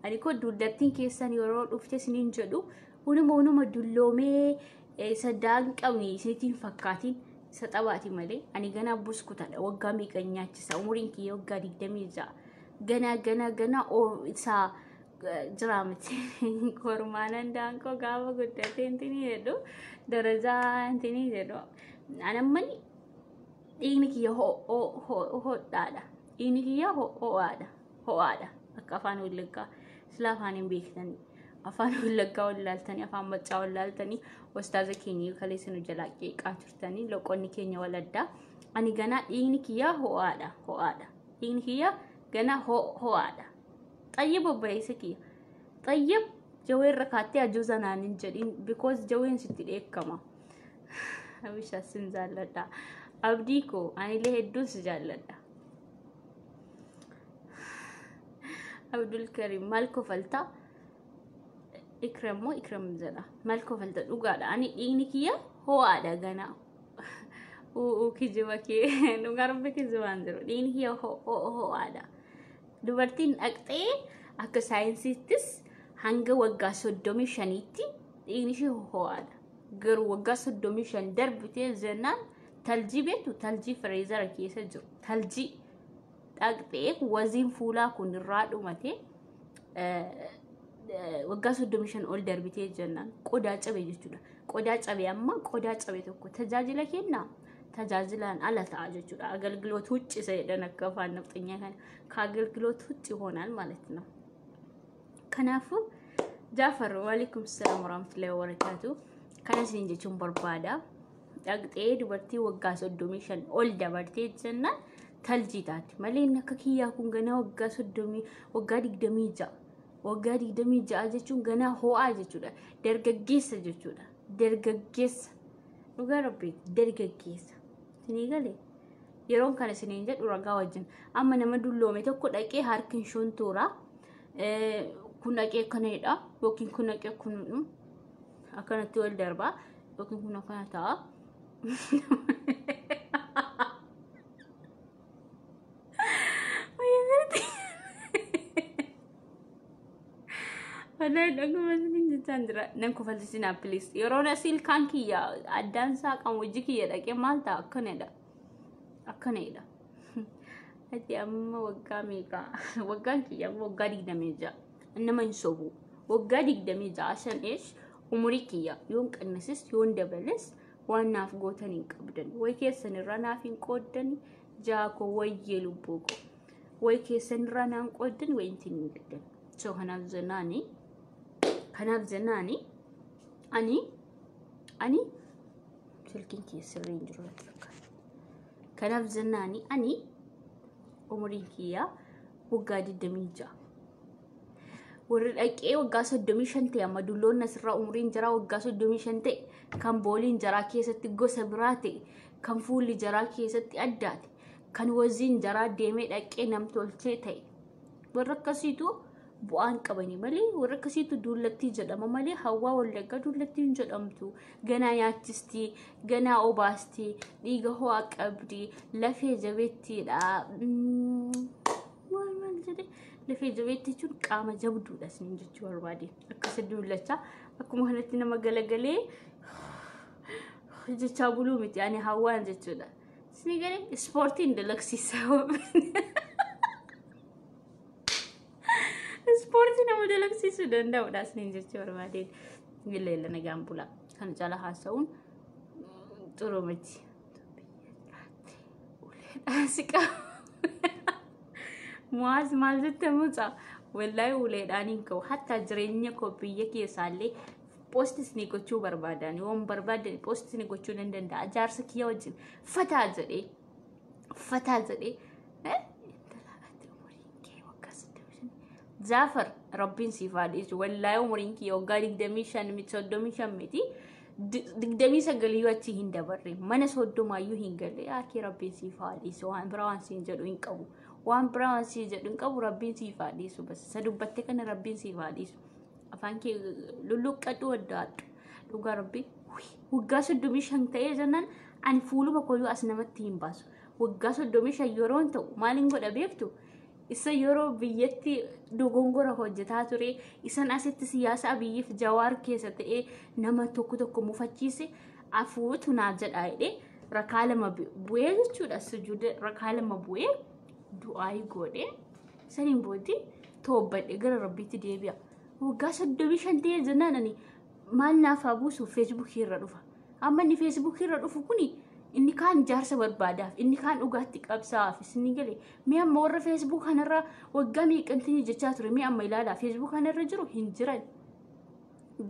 أني كود دولتين كيسان يرود وفتي سنين جدو ونما دولومي صدقن قوني سنتين فكاتين ستawati male ani gana buskuta da wagga mi kanyaci sa umurin ki wagga digdamiza gana o sa dramati kormanan dan ko gawa gudda tentini edo daraja tentini edo anamani ini ki ho dada ini ki ho ada akafan ulga slafanin biktani afan ulga wallaltani afan macha wallaltani واستاذ كيني خلي سنو جلاكي قاترتني لو قوني كيني ولدا اني غنا ديني كيا هو ادا ديني كيا غنا هو ادا طيب بريسكي طيب جوين ركعتي اجوزنا ننجدين بيكوز جوين ستي كما ابيش سنزالدا ابديكو اني له دوس جالدا عبد الكريم مالكو فلتا إكرم زلا مالكو فلت وقاعد أني إنكيا هو ada gana وكجوكي نقارن بكجوان درو إنكيا هو ada dubartiin dhaqxee akka saayinsittis hanga waggaa 35 dhiigni ho'aadha garuu waggaa 35 darbitee zennaan taljii beektu taljii fireezara keessa jiru taljii dhaqxee waziin fuulaa kun irraa dhumatee waggaa 35 ol darbitee jennaan qodaa cabee jechuudha qodaa cabee amma qodaa cabee tokko tajaajila kenna tajaajilaan ala ta'a jechuudha agalgiloot hucci saydan akka afaan nafxanyaa kana kaagalgiloot hucci ይሆናል ማለት ነው kanaafu jaafar waalaikum salaam warahmatullahi wabarakatuh kana isin jechuun barbaada dhaqxee dubartii waggaa 35 ol dabartee jennaan taljii taati malee akka kiyyaa kun ganaa waggaa 30 waggaa 26 waggaa 26 jechuun ganaa ho'aa jechuudha dargaggeessa jechuudha dargaggeessa dhugaa rabbi dargaggeessa sinii galee yeroon kana siniin jedhu ragaa wajjin amma nama dulloome tokko dhaqee harkin shontoora kun dhaqee kanadha yookiin kun dhaqee kun akkanatti wal darbaa yookiin kun akkana ta'a Ada dokumen ini Chandra, nengko falsina please. Yorona sil kanki ya, adansa kamu jiki ya, dake malta akkaneda. Ati amma wagami ka, waganki ya wagadi dameja. Nama insobu, wagadi dameja asan ish umuriki ya, yon kanasis yon debeles, wanaf gotani kabdan. Wake sanirana fin kodani, jako wayelu boko. Wake sanirana kodani waintini kabdan. So hanaf zanani. كناب زناني أني سلكين كي سرين جرو كناب زناني umuriin kiyyaa waggaa 26. Warri dhaqee waggaa 35 ta'e amma dulloon asirraa umuriin jaraa waggaa 35 ta'e kan booliin jaraa keessatti gosa biraa ta'e kan fuulli jaraa keessatti addaate kan waziin jaraa deemee dhaqee namtolchee ta'e warra akkasiitu bu'aan qabanii malee warra akkasiitu duullattii jedhama malee hawaa wallaggaa duullattii hin jedhamtu. Ganaa nyaachisti, ganaa obaasti, dhiiga ho'aa qabdi, lafee jabeettiidha. Maal jedhee lafee jabeetti jechuun qaama jabduudha isin jechuu barbaade. Akkasa duullachaa akkuma kanatti nama galagalee jechaa buluu miti ani hawaan jechuudha. Isin galee ispoortiin dalagsiisaa. Ispoortii nama dalagsiisuu danda'udha isin jechuu barbaade. Illa nagaan bula. Kan cala haasa'uun xuru miti. Asika. Muaz maal jette mucaa wallahi uleedhaan hin ka'u hatta jireenya koo biyya keessaallee poostis ni gochuu barbaadan yoon barbaadan poostis ni gochuu nan danda'a jaarsa kiyya wajjin fataa jedhee Zafar Rabbiin siif haadhiisu wallahi umuriin kiyya waggaa 25 miti 29 yoo achi hin dabarre mana soddomaayyuu hin galle akki Rabbiin siif haadhiisu waan biraa waan siin jedhu hin qabu. Waan biraa waan siin jedhu hin qabu Rabbiin siif haadhiisu bas sadubbatte kana Rabbiin siif haadhiisu afaan kee lulluqqadhu waddaadhu dhugaa Rabbii waggaa 35 ta'ee jennaan ani fuuluma koyyuu as namatti hin baasu waggaa 35 yeroon ta'u maaliin godha beektu isa yeroo biyyatti dogongora hojjetaa ture isan asitti siyaasa biyyiif jawaar keessa ta'ee nama tokko mufachiise afuutu naa jedhaa jedhee rakaa lama bu'ee jechuudha sujuuda rakaa lama bu'ee du'aayi godhee saniin booddee toobadhe gara Rabbiitti deebi'a. Waggaa 35 ta'ee jennaan ani maal naaf buusu Facebook irra dhufa. Amma inni Facebook irra dhufu kuni inni kaan jaarsa barbaadaaf inni kaan dhugaatti qabsaaf isin galee mi amma warra Facebook kanarra waggaa meeqantii jechaa ture mi amma ilaala Facebook kanarra jiru hin jiran.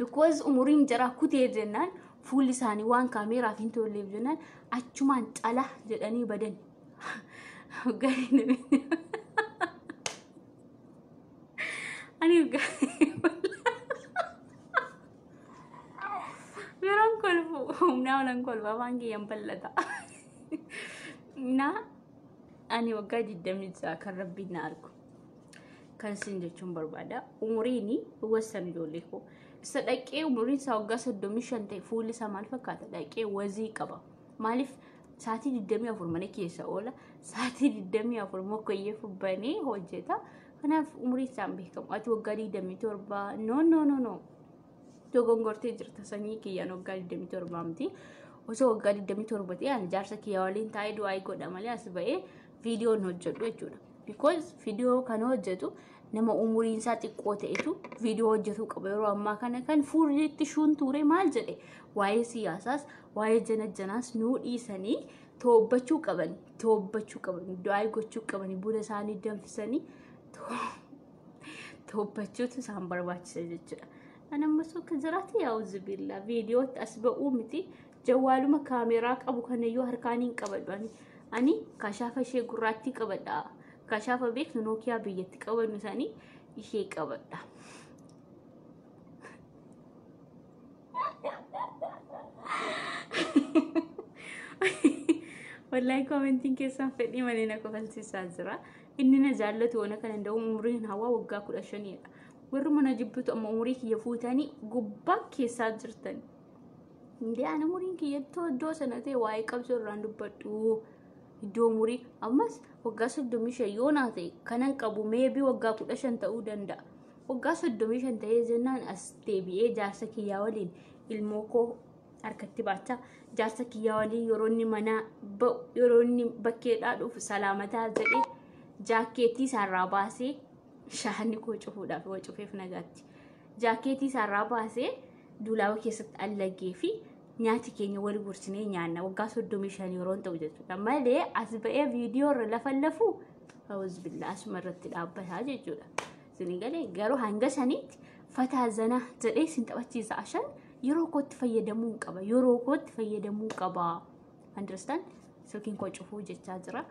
Because umuriin jaraa kutee jennaan fuulli isaanii waan kaameraaf hin tolleef jennaan achumaan cala jedhanii badan. Ani Verang kolbu, na walang kolbu, abangi yang palata. Na, ani waggaa 20 kan Rabbiin na argu. Kan sin jechuun barbaada. Umuriini wasan ijoollee koo. Isa dhaqee umuriin isaa waggaa 35 ta'e fuulli isaa maal fakkaata dhaqee wazii qaba. Maaliif sa'aatii 24 mana keessa oola. Sa'aatii 24 mokoyyee fubbanee hojjeta. Kanaaf umurii isaa beekamu. Ati waggaa 27 no. Dogongortee jirta sanyii kiyyaan waggaa 27 miti. Osoo waggaa 27 ta'e ani jaarsa kiyya waliin taa'ee du'aa godha malee as ba'ee viidiyoon hojjedhu jechuudha. Because viidiyoo kana hojjetu nama umuriin isaa xiqqoo ta'etu viidiyoo hojjetu qaba yeroo ammaa kana kan fuulleetti shuun ture maal jedhe waa'ee siyaasaas waa'ee janajjanaas nuu dhiisanii toobbachuu qaban du'aa gochuu qaban buna isaanii danfisanii toobbachuutu isaan barbaachisa jechuudha. Ana masoo kajiraati yaa'uzu billah viidiyoo asba'uu miti jawwaaluma kaameraa qabu kanayyuu harkaaniin qabadhu ani kashaafa ishee gurraatti qabadha kashaafa beeknu Nokia biyyatti qabannu isaanii ishee qabadha. Wallahi commenting keessan fedhii malee na kofalsiisaa jira. Inni na jaallatu waan kana nda'u umriin hawaa waggaa 15 dha. Warri mana jibbutu amma umurii kiyya fuutanii gubbaa keessaa jirtan. Ndee ana umuriin kiyya iddoo sana ta'e waa'ee qabsoo irraan dubbadhu. Iddoo umurii ammas waggaa 35 yoo naa ta'e kanan qabu maybe waggaa 15 ta'uu danda'a. Waggaa 35 ta'ee jennaan as deebi'ee jaarsa kiyyaa waliin ilmoo koo harkatti baachaa jaarsa kiyyaa waliin yeroo inni mana yeroo inni bakkeedhaa dhufu salaamataa jedhee jaakeetii isaarraa baasee shahanni koo cufuudhaaf waa cufeef nagaatti. Jaakeetii isaarraa baasee duulaawaa keessatti allagee fi nyaati keenya wal gursinee nyaanna waggaa 35 yeroo ta'u jechuudha. Malee as ba'ee viidiyoo irra lafallafu awuz billah asuma irratti dhaabbataa jechuudha. Isin galee garuu hanga sanitti fataa zana jedhee sin taphachiisa ashan yeroo kootti fayyadamuu qaba. Understand? Silkiin koo cufuu jechaa jira.